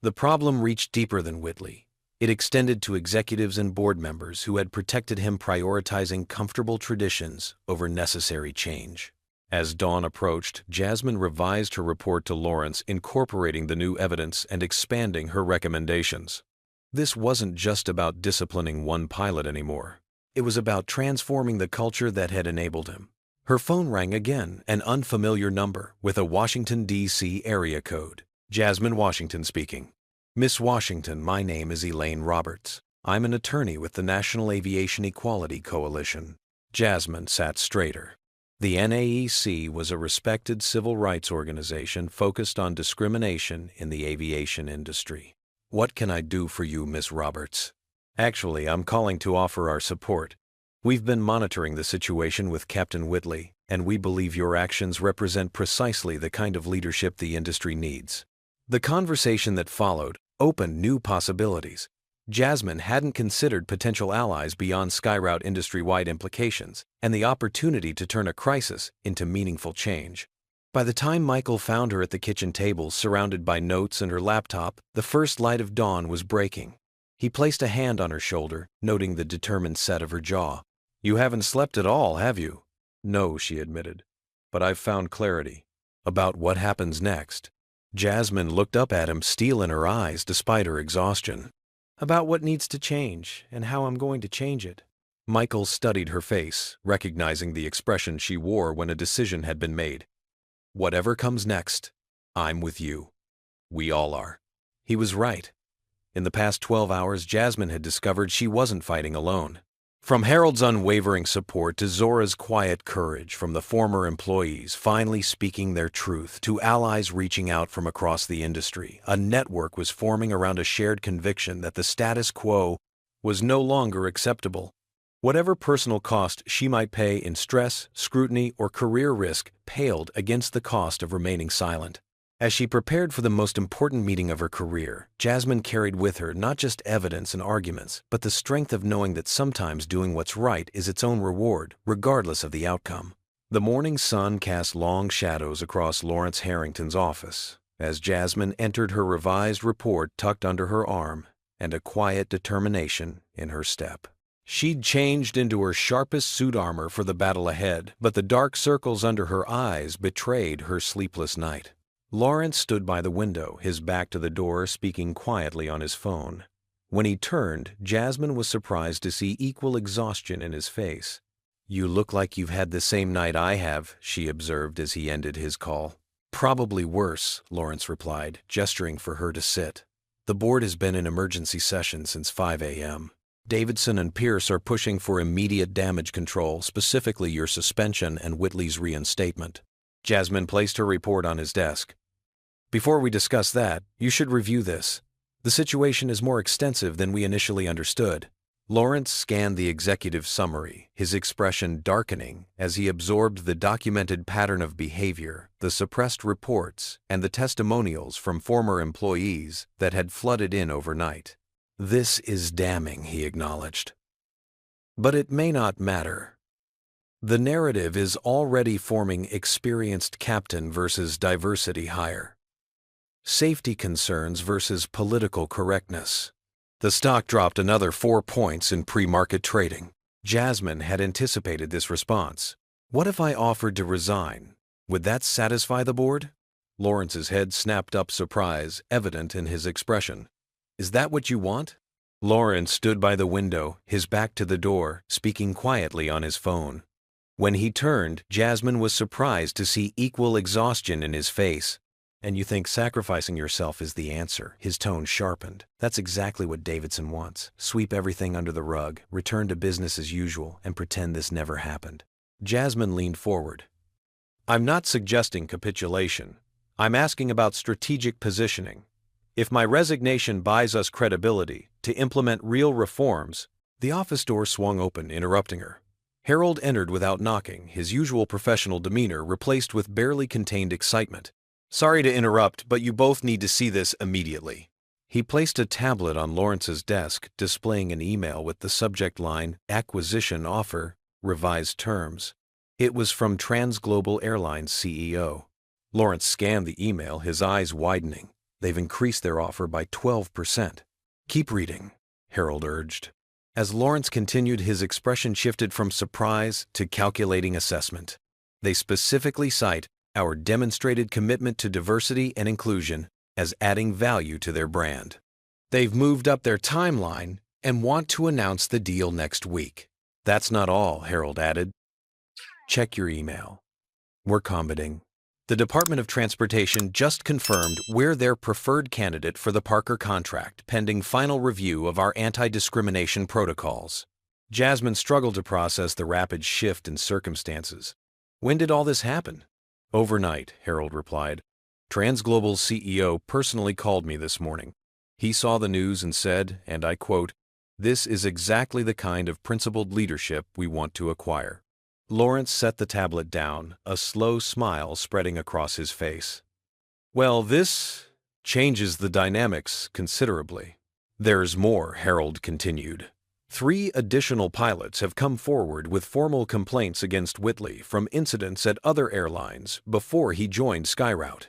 The problem reached deeper than Whitley. It extended to executives and board members who had protected him, prioritizing comfortable traditions over necessary change. As dawn approached, Jasmine revised her report to Lawrence, incorporating the new evidence and expanding her recommendations. This wasn't just about disciplining one pilot anymore. It was about transforming the culture that had enabled him. Her phone rang again, an unfamiliar number with a Washington, D.C. area code. Jasmine Washington speaking. Miss Washington, my name is Elaine Roberts. I'm an attorney with the National Aviation Equality Coalition. Jasmine sat straighter. The NAEC was a respected civil rights organization focused on discrimination in the aviation industry. What can I do for you, Miss Roberts? Actually, I'm calling to offer our support. We've been monitoring the situation with Captain Whitley, and we believe your actions represent precisely the kind of leadership the industry needs. The conversation that followed opened new possibilities. Jasmine hadn't considered potential allies beyond Skyroute industry-wide implications and the opportunity to turn a crisis into meaningful change. By the time Michael found her at the kitchen table, surrounded by notes and her laptop, the first light of dawn was breaking. He placed a hand on her shoulder, noting the determined set of her jaw. You haven't slept at all, have you? No, she admitted. But I've found clarity. About what happens next. Jasmine looked up at him, steel in her eyes despite her exhaustion. About what needs to change and how I'm going to change it. Michael studied her face, recognizing the expression she wore when a decision had been made. Whatever comes next, I'm with you. We all are. He was right. In the past 12 hours, Jasmine had discovered she wasn't fighting alone. From Harold's unwavering support to Zora's quiet courage, from the former employees finally speaking their truth to allies reaching out from across the industry, a network was forming around a shared conviction that the status quo was no longer acceptable. Whatever personal cost she might pay in stress, scrutiny, or career risk paled against the cost of remaining silent. As she prepared for the most important meeting of her career, Jasmine carried with her not just evidence and arguments, but the strength of knowing that sometimes doing what's right is its own reward, regardless of the outcome. The morning sun cast long shadows across Lawrence Harrington's office as Jasmine entered, her revised report tucked under her arm and a quiet determination in her step. She'd changed into her sharpest suit armor for the battle ahead, but the dark circles under her eyes betrayed her sleepless night. Lawrence stood by the window, his back to the door, speaking quietly on his phone. When he turned, Jasmine was surprised to see equal exhaustion in his face. You look like you've had the same night I have, she observed as he ended his call. Probably worse, Lawrence replied, gesturing for her to sit. The board has been in emergency session since 5 a.m. Davidson and Pierce are pushing for immediate damage control, specifically your suspension and Whitley's reinstatement. Jasmine placed her report on his desk. Before we discuss that, you should review this. The situation is more extensive than we initially understood. Lawrence scanned the executive summary, his expression darkening as he absorbed the documented pattern of behavior, the suppressed reports, and the testimonials from former employees that had flooded in overnight. This is damning, he acknowledged. But it may not matter. The narrative is already forming experienced captain versus diversity hire. Safety concerns versus political correctness. The stock dropped another 4 points in pre-market trading. Jasmine had anticipated this response. What if I offered to resign? Would that satisfy the board? Lawrence's head snapped up, surprise evident in his expression. Is that what you want? Lawrence stood by the window, his back to the door, speaking quietly on his phone. When he turned, Jasmine was surprised to see equal exhaustion in his face. And you think sacrificing yourself is the answer? His tone sharpened. That's exactly what Davidson wants. Sweep everything under the rug, return to business as usual, and pretend this never happened. Jasmine leaned forward. I'm not suggesting capitulation. I'm asking about strategic positioning. If my resignation buys us credibility to implement real reforms. The office door swung open, interrupting her. Harold entered without knocking, his usual professional demeanor replaced with barely contained excitement. Sorry to interrupt, but you both need to see this immediately. He placed a tablet on Lawrence's desk, displaying an email with the subject line, Acquisition Offer, Revised Terms. It was from Transglobal Airlines CEO. Lawrence scanned the email, his eyes widening. They've increased their offer by 12%. Keep reading. Harold urged. As Lawrence continued, his expression shifted from surprise to calculating assessment. They specifically cite our demonstrated commitment to diversity and inclusion as adding value to their brand. They've moved up their timeline and want to announce the deal next week. That's not all, Harold added. Check your email. We're commenting. The Department of Transportation just confirmed we're their preferred candidate for the Parker contract, pending final review of our anti-discrimination protocols. Jasmine struggled to process the rapid shift in circumstances. When did all this happen? Overnight, Harold replied. TransGlobal's CEO personally called me this morning. He saw the news and said, and I quote, "This is exactly the kind of principled leadership we want to acquire." Lawrence set the tablet down, a slow smile spreading across his face. Well, this changes the dynamics considerably. There's more, Harold continued. 3 additional pilots have come forward with formal complaints against Whitley from incidents at other airlines before he joined SkyRoute.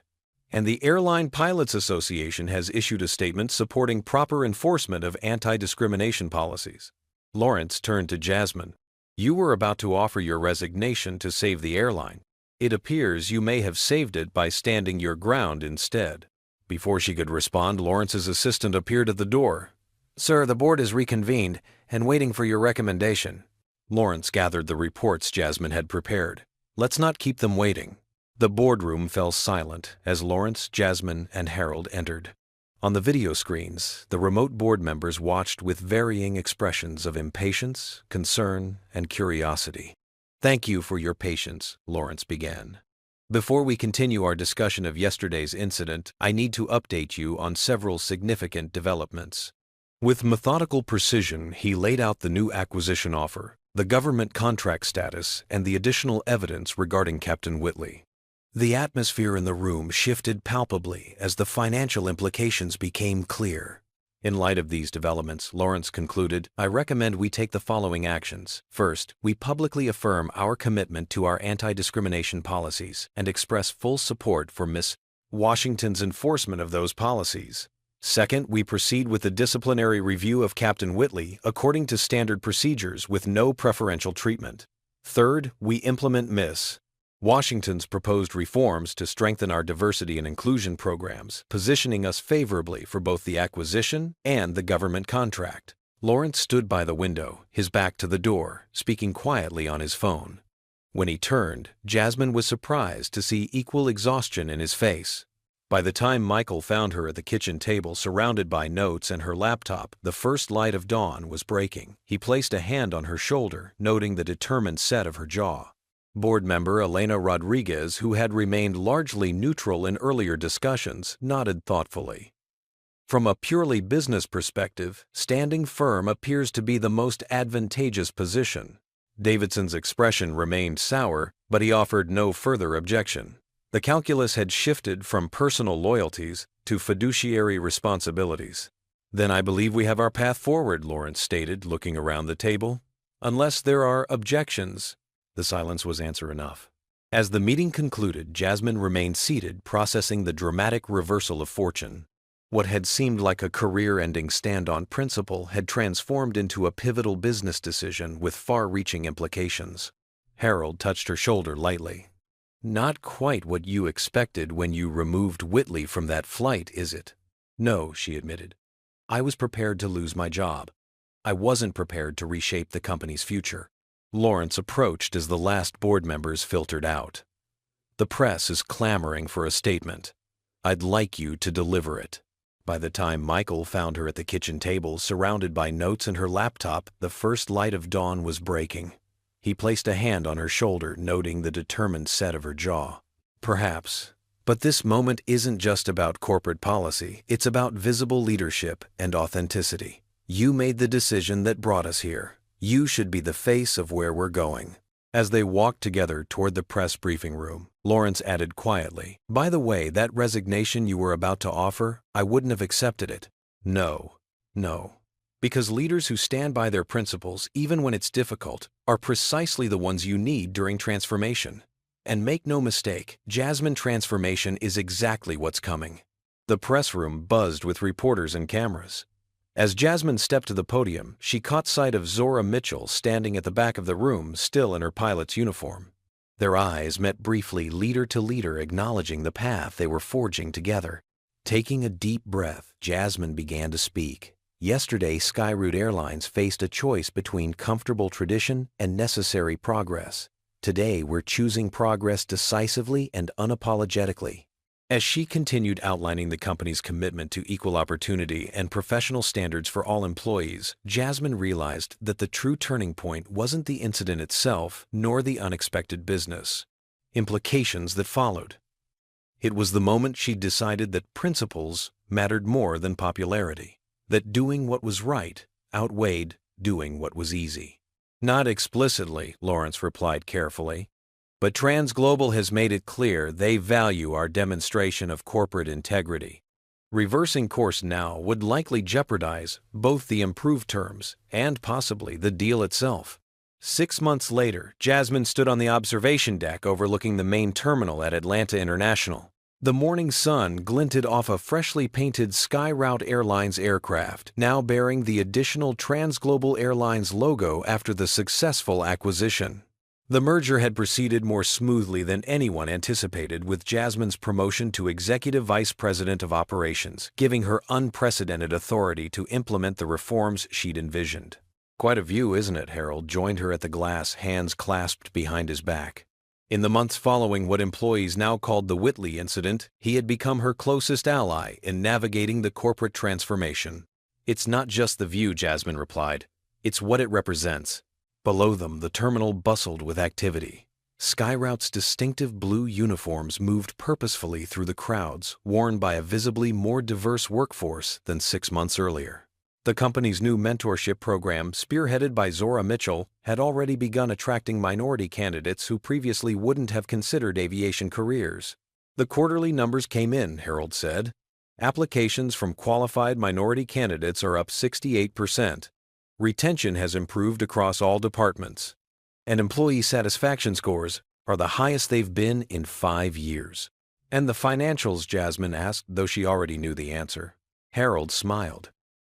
And the Airline Pilots Association has issued a statement supporting proper enforcement of anti-discrimination policies. Lawrence turned to Jasmine. You were about to offer your resignation to save the airline. It appears you may have saved it by standing your ground instead. Before she could respond, Lawrence's assistant appeared at the door. Sir, the board is reconvened and waiting for your recommendation. Lawrence gathered the reports Jasmine had prepared. Let's not keep them waiting. The boardroom fell silent as Lawrence, Jasmine, and Harold entered. On the video screens, the remote board members watched with varying expressions of impatience, concern, and curiosity. Thank you for your patience, Lawrence began. Before we continue our discussion of yesterday's incident, I need to update you on several significant developments. With methodical precision, he laid out the new acquisition offer, the government contract status, and the additional evidence regarding Captain Whitley. The atmosphere in the room shifted palpably as the financial implications became clear. In light of these developments, Lawrence concluded, I recommend we take the following actions. First, we publicly affirm our commitment to our anti-discrimination policies and express full support for Ms. Washington's enforcement of those policies. Second, we proceed with the disciplinary review of Captain Whitley according to standard procedures with no preferential treatment. Third, we implement Ms. Washington's proposed reforms to strengthen our diversity and inclusion programs, positioning us favorably for both the acquisition and the government contract. Lawrence stood by the window, his back to the door, speaking quietly on his phone. When he turned, Jasmine was surprised to see equal exhaustion in his face. By the time Michael found her at the kitchen table surrounded by notes and her laptop, the first light of dawn was breaking. He placed a hand on her shoulder, noting the determined set of her jaw. Board member Elena Rodriguez, who had remained largely neutral in earlier discussions, nodded thoughtfully. From a purely business perspective, standing firm appears to be the most advantageous position. Davidson's expression remained sour, but he offered no further objection. The calculus had shifted from personal loyalties to fiduciary responsibilities. Then I believe we have our path forward, Lawrence stated, looking around the table. Unless there are objections. The silence was answer enough. As the meeting concluded, Jasmine remained seated, processing the dramatic reversal of fortune. What had seemed like a career-ending stand on principle had transformed into a pivotal business decision with far-reaching implications. Harold touched her shoulder lightly. Not quite what you expected when you removed Whitley from that flight, is it? No, she admitted. I was prepared to lose my job. I wasn't prepared to reshape the company's future. Lawrence approached as the last board members filtered out. The press is clamoring for a statement. I'd like you to deliver it. By the time Michael found her at the kitchen table, surrounded by notes and her laptop, the first light of dawn was breaking. He placed a hand on her shoulder, noting the determined set of her jaw. Perhaps. But this moment isn't just about corporate policy. It's about visible leadership and authenticity. You made the decision that brought us here. You should be the face of where we're going. As they walked together toward the press briefing room, Lawrence added quietly, By the way, that resignation you were about to offer, I wouldn't have accepted it. No. Because leaders who stand by their principles, even when it's difficult, are precisely the ones you need during transformation. And make no mistake, Jasmine transformation is exactly what's coming. The press room buzzed with reporters and cameras. As Jasmine stepped to the podium, she caught sight of Zara Mitchell standing at the back of the room, still in her pilot's uniform. Their eyes met briefly, leader to leader, acknowledging the path they were forging together. Taking a deep breath, Jasmine began to speak. Yesterday, Skyroute Airlines faced a choice between comfortable tradition and necessary progress. Today, we're choosing progress decisively and unapologetically. As she continued outlining the company's commitment to equal opportunity and professional standards for all employees, Jasmine realized that the true turning point wasn't the incident itself, nor the unexpected business implications that followed. It was the moment she decided that principles mattered more than popularity, that doing what was right outweighed doing what was easy. Not explicitly, Lawrence replied carefully. But TransGlobal has made it clear they value our demonstration of corporate integrity. Reversing course now would likely jeopardize both the improved terms and possibly the deal itself. 6 months later, Jasmine stood on the observation deck overlooking the main terminal at Atlanta International. The morning sun glinted off a freshly painted Skyroute Airlines aircraft, now bearing the additional TransGlobal Airlines logo after the successful acquisition. The merger had proceeded more smoothly than anyone anticipated, with Jasmine's promotion to Executive Vice President of Operations, giving her unprecedented authority to implement the reforms she'd envisioned. Quite a view, isn't it? Harold joined her at the glass, hands clasped behind his back. In the months following what employees now called the Whitley incident, he had become her closest ally in navigating the corporate transformation. It's not just the view, Jasmine replied. It's what it represents. Below them, the terminal bustled with activity. Skyroute's distinctive blue uniforms moved purposefully through the crowds, worn by a visibly more diverse workforce than 6 months earlier. The company's new mentorship program, spearheaded by Zara Mitchell, had already begun attracting minority candidates who previously wouldn't have considered aviation careers. The quarterly numbers came in, Harold said. Applications from qualified minority candidates are up 68%. Retention has improved across all departments, and employee satisfaction scores are the highest they've been in 5 years. And the financials, Jasmine asked, though she already knew the answer. Harold smiled.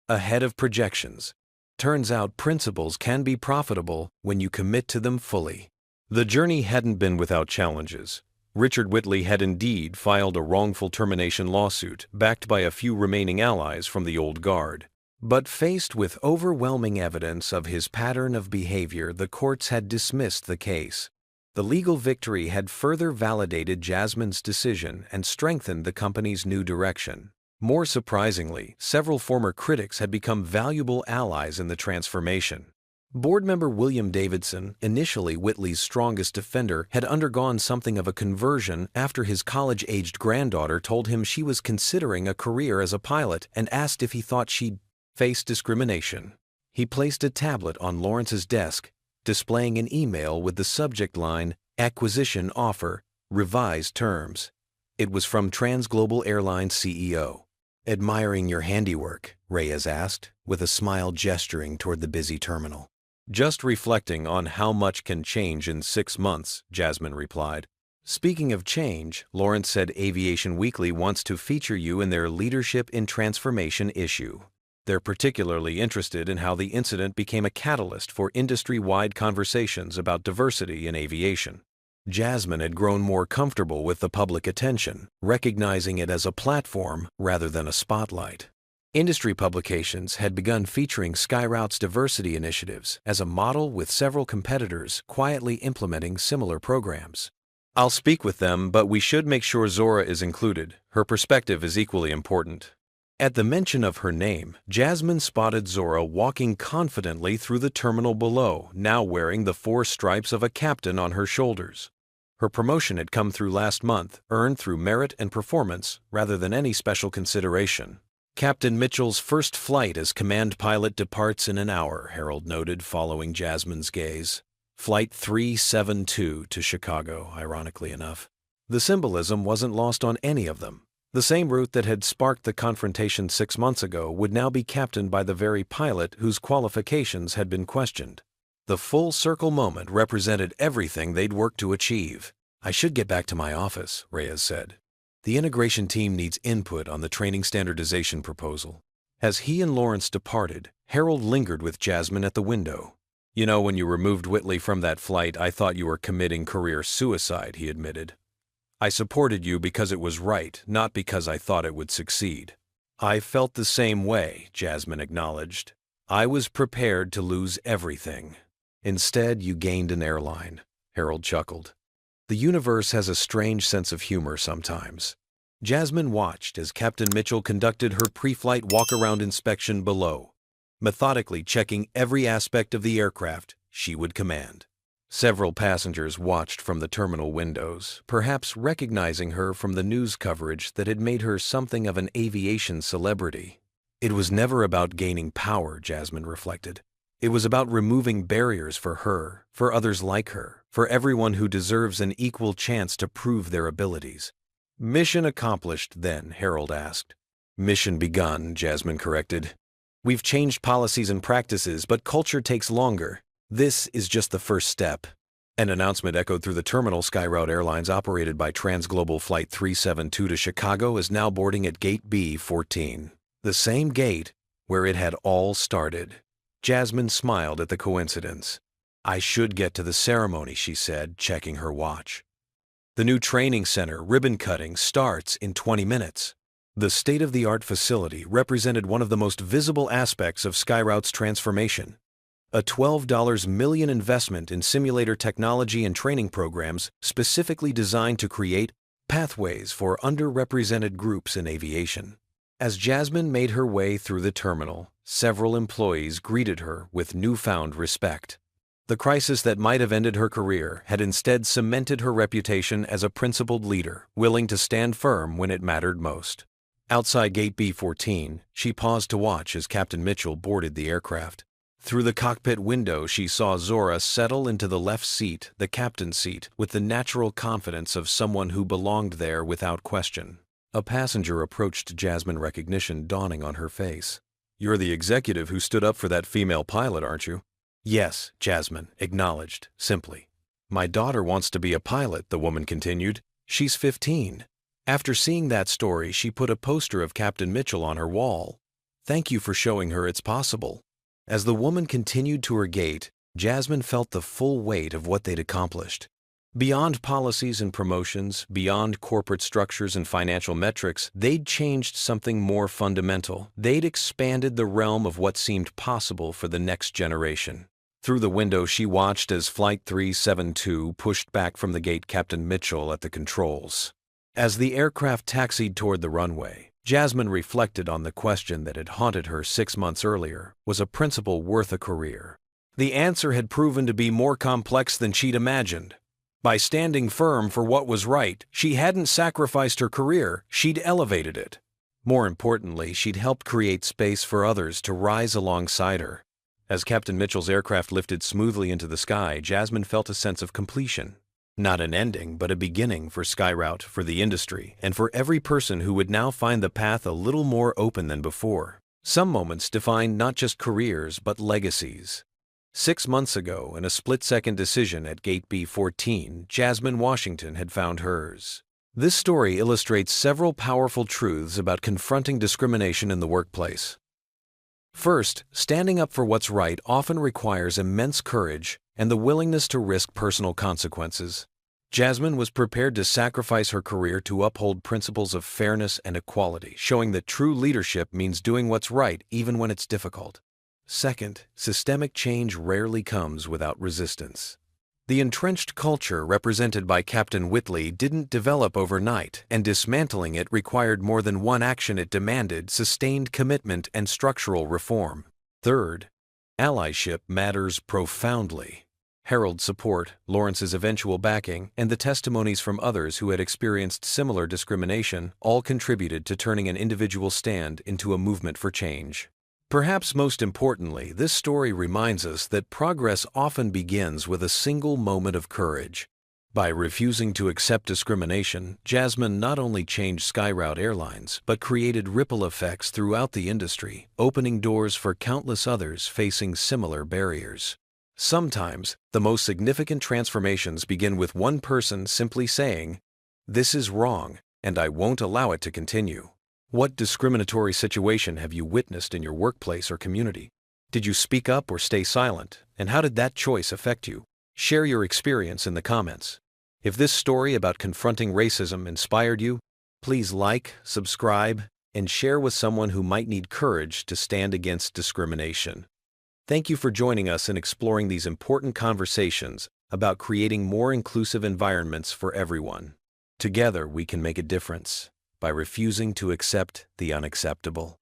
Ahead of projections. Turns out principles can be profitable when you commit to them fully. The journey hadn't been without challenges. Richard Whitley had indeed filed a wrongful termination lawsuit, backed by a few remaining allies from the old guard. But faced with overwhelming evidence of his pattern of behavior, the courts had dismissed the case. The legal victory had further validated Jasmine's decision and strengthened the company's new direction. More surprisingly, several former critics had become valuable allies in the transformation. Board member William Davidson, initially Whitley's strongest defender, had undergone something of a conversion after his college-aged granddaughter told him she was considering a career as a pilot and asked if he thought she'd face discrimination. He placed a tablet on Lawrence's desk, displaying an email with the subject line, "Acquisition Offer, Revised Terms." It was from TransGlobal Airlines CEO. "Admiring your handiwork," Reyes asked, with a smile gesturing toward the busy terminal. "Just reflecting on how much can change in 6 months," Jasmine replied. "Speaking of change," Lawrence said, Aviation Weekly wants to feature you in their Leadership in Transformation issue. They're particularly interested in how the incident became a catalyst for industry-wide conversations about diversity in aviation. Jasmine had grown more comfortable with the public attention, recognizing it as a platform rather than a spotlight. Industry publications had begun featuring Skyroute's diversity initiatives as a model, with several competitors quietly implementing similar programs. "I'll speak with them, but we should make sure Zora is included. Her perspective is equally important." At the mention of her name, Jasmine spotted Zora walking confidently through the terminal below, now wearing the 4 stripes of a captain on her shoulders. Her promotion had come through last month, earned through merit and performance rather than any special consideration. "Captain Mitchell's first flight as command pilot departs in an hour," Harold noted, following Jasmine's gaze. Flight 372 to Chicago, ironically enough. The symbolism wasn't lost on any of them. The same route that had sparked the confrontation 6 months ago would now be captained by the very pilot whose qualifications had been questioned. The full circle moment represented everything they'd worked to achieve. "I should get back to my office," Reyes said. "The integration team needs input on the training standardization proposal." As he and Lawrence departed, Harold lingered with Jasmine at the window. "You know, when you removed Whitley from that flight, I thought you were committing career suicide," he admitted. "I supported you because it was right, not because I thought it would succeed." "I felt the same way," Jasmine acknowledged. "I was prepared to lose everything." "Instead, you gained an airline," Harold chuckled. "The universe has a strange sense of humor sometimes." Jasmine watched as Captain Mitchell conducted her pre-flight walk-around inspection below, methodically checking every aspect of the aircraft she would command. Several passengers watched from the terminal windows, perhaps recognizing her from the news coverage that had made her something of an aviation celebrity. It was never about gaining power, Jasmine reflected. It was about removing barriers for her, for others like her, for everyone who deserves an equal chance to prove their abilities. "Mission accomplished, then?" Harold asked. "Mission begun," Jasmine corrected. "We've changed policies and practices, but culture takes longer. This is just the first step." An announcement echoed through the terminal. SkyRoute Airlines, operated by Transglobal Flight 372 to Chicago, is now boarding at Gate B14, the same gate where it had all started. Jasmine smiled at the coincidence. "I should get to the ceremony," she said, checking her watch. "The new training center, ribbon cutting, starts in 20 minutes. The state-of-the-art facility represented one of the most visible aspects of SkyRoute's transformation. A $12 million investment in simulator technology and training programs specifically designed to create pathways for underrepresented groups in aviation. As Jasmine made her way through the terminal, several employees greeted her with newfound respect. The crisis that might have ended her career had instead cemented her reputation as a principled leader, willing to stand firm when it mattered most. Outside Gate B14, she paused to watch as Captain Mitchell boarded the aircraft. Through the cockpit window, she saw Zora settle into the left seat, the captain's seat, with the natural confidence of someone who belonged there without question. A passenger approached, Jasmine, recognition dawning on her face. "You're the executive who stood up for that female pilot, aren't you?" "Yes," Jasmine acknowledged, simply. "My daughter wants to be a pilot," the woman continued. "She's 15. After seeing that story, she put a poster of Captain Mitchell on her wall. Thank you for showing her it's possible." As the woman continued to her gate, Jasmine felt the full weight of what they'd accomplished. Beyond policies and promotions, beyond corporate structures and financial metrics, they'd changed something more fundamental. They'd expanded the realm of what seemed possible for the next generation. Through the window, she watched as Flight 372 pushed back from the gate, Captain Mitchell at the controls. As the aircraft taxied toward the runway, Jasmine reflected on the question that had haunted her 6 months earlier: was a principle worth a career? The answer had proven to be more complex than she'd imagined. By standing firm for what was right, she hadn't sacrificed her career, she'd elevated it. More importantly, she'd helped create space for others to rise alongside her. As Captain Mitchell's aircraft lifted smoothly into the sky, Jasmine felt a sense of completion. Not an ending, but a beginning for SkyRoute, for the industry, and for every person who would now find the path a little more open than before. Some moments defined not just careers, but legacies. 6 months ago, in a split-second decision at Gate B14, Jasmine Washington had found hers. This story illustrates several powerful truths about confronting discrimination in the workplace. First, standing up for what's right often requires immense courage and the willingness to risk personal consequences. Jasmine was prepared to sacrifice her career to uphold principles of fairness and equality, showing that true leadership means doing what's right even when it's difficult. Second, systemic change rarely comes without resistance. The entrenched culture represented by Captain Whitley didn't develop overnight, and dismantling it required more than one action. It demanded sustained commitment and structural reform. Third, allyship matters profoundly. Harold's support, Lawrence's eventual backing, and the testimonies from others who had experienced similar discrimination all contributed to turning an individual stand into a movement for change. Perhaps most importantly, this story reminds us that progress often begins with a single moment of courage. By refusing to accept discrimination, Jasmine not only changed SkyRoute Airlines, but created ripple effects throughout the industry, opening doors for countless others facing similar barriers. Sometimes, the most significant transformations begin with one person simply saying, "This is wrong, and I won't allow it to continue." What discriminatory situation have you witnessed in your workplace or community? Did you speak up or stay silent, and how did that choice affect you? Share your experience in the comments. If this story about confronting racism inspired you, please like, subscribe, and share with someone who might need courage to stand against discrimination. Thank you for joining us in exploring these important conversations about creating more inclusive environments for everyone. Together, we can make a difference by refusing to accept the unacceptable.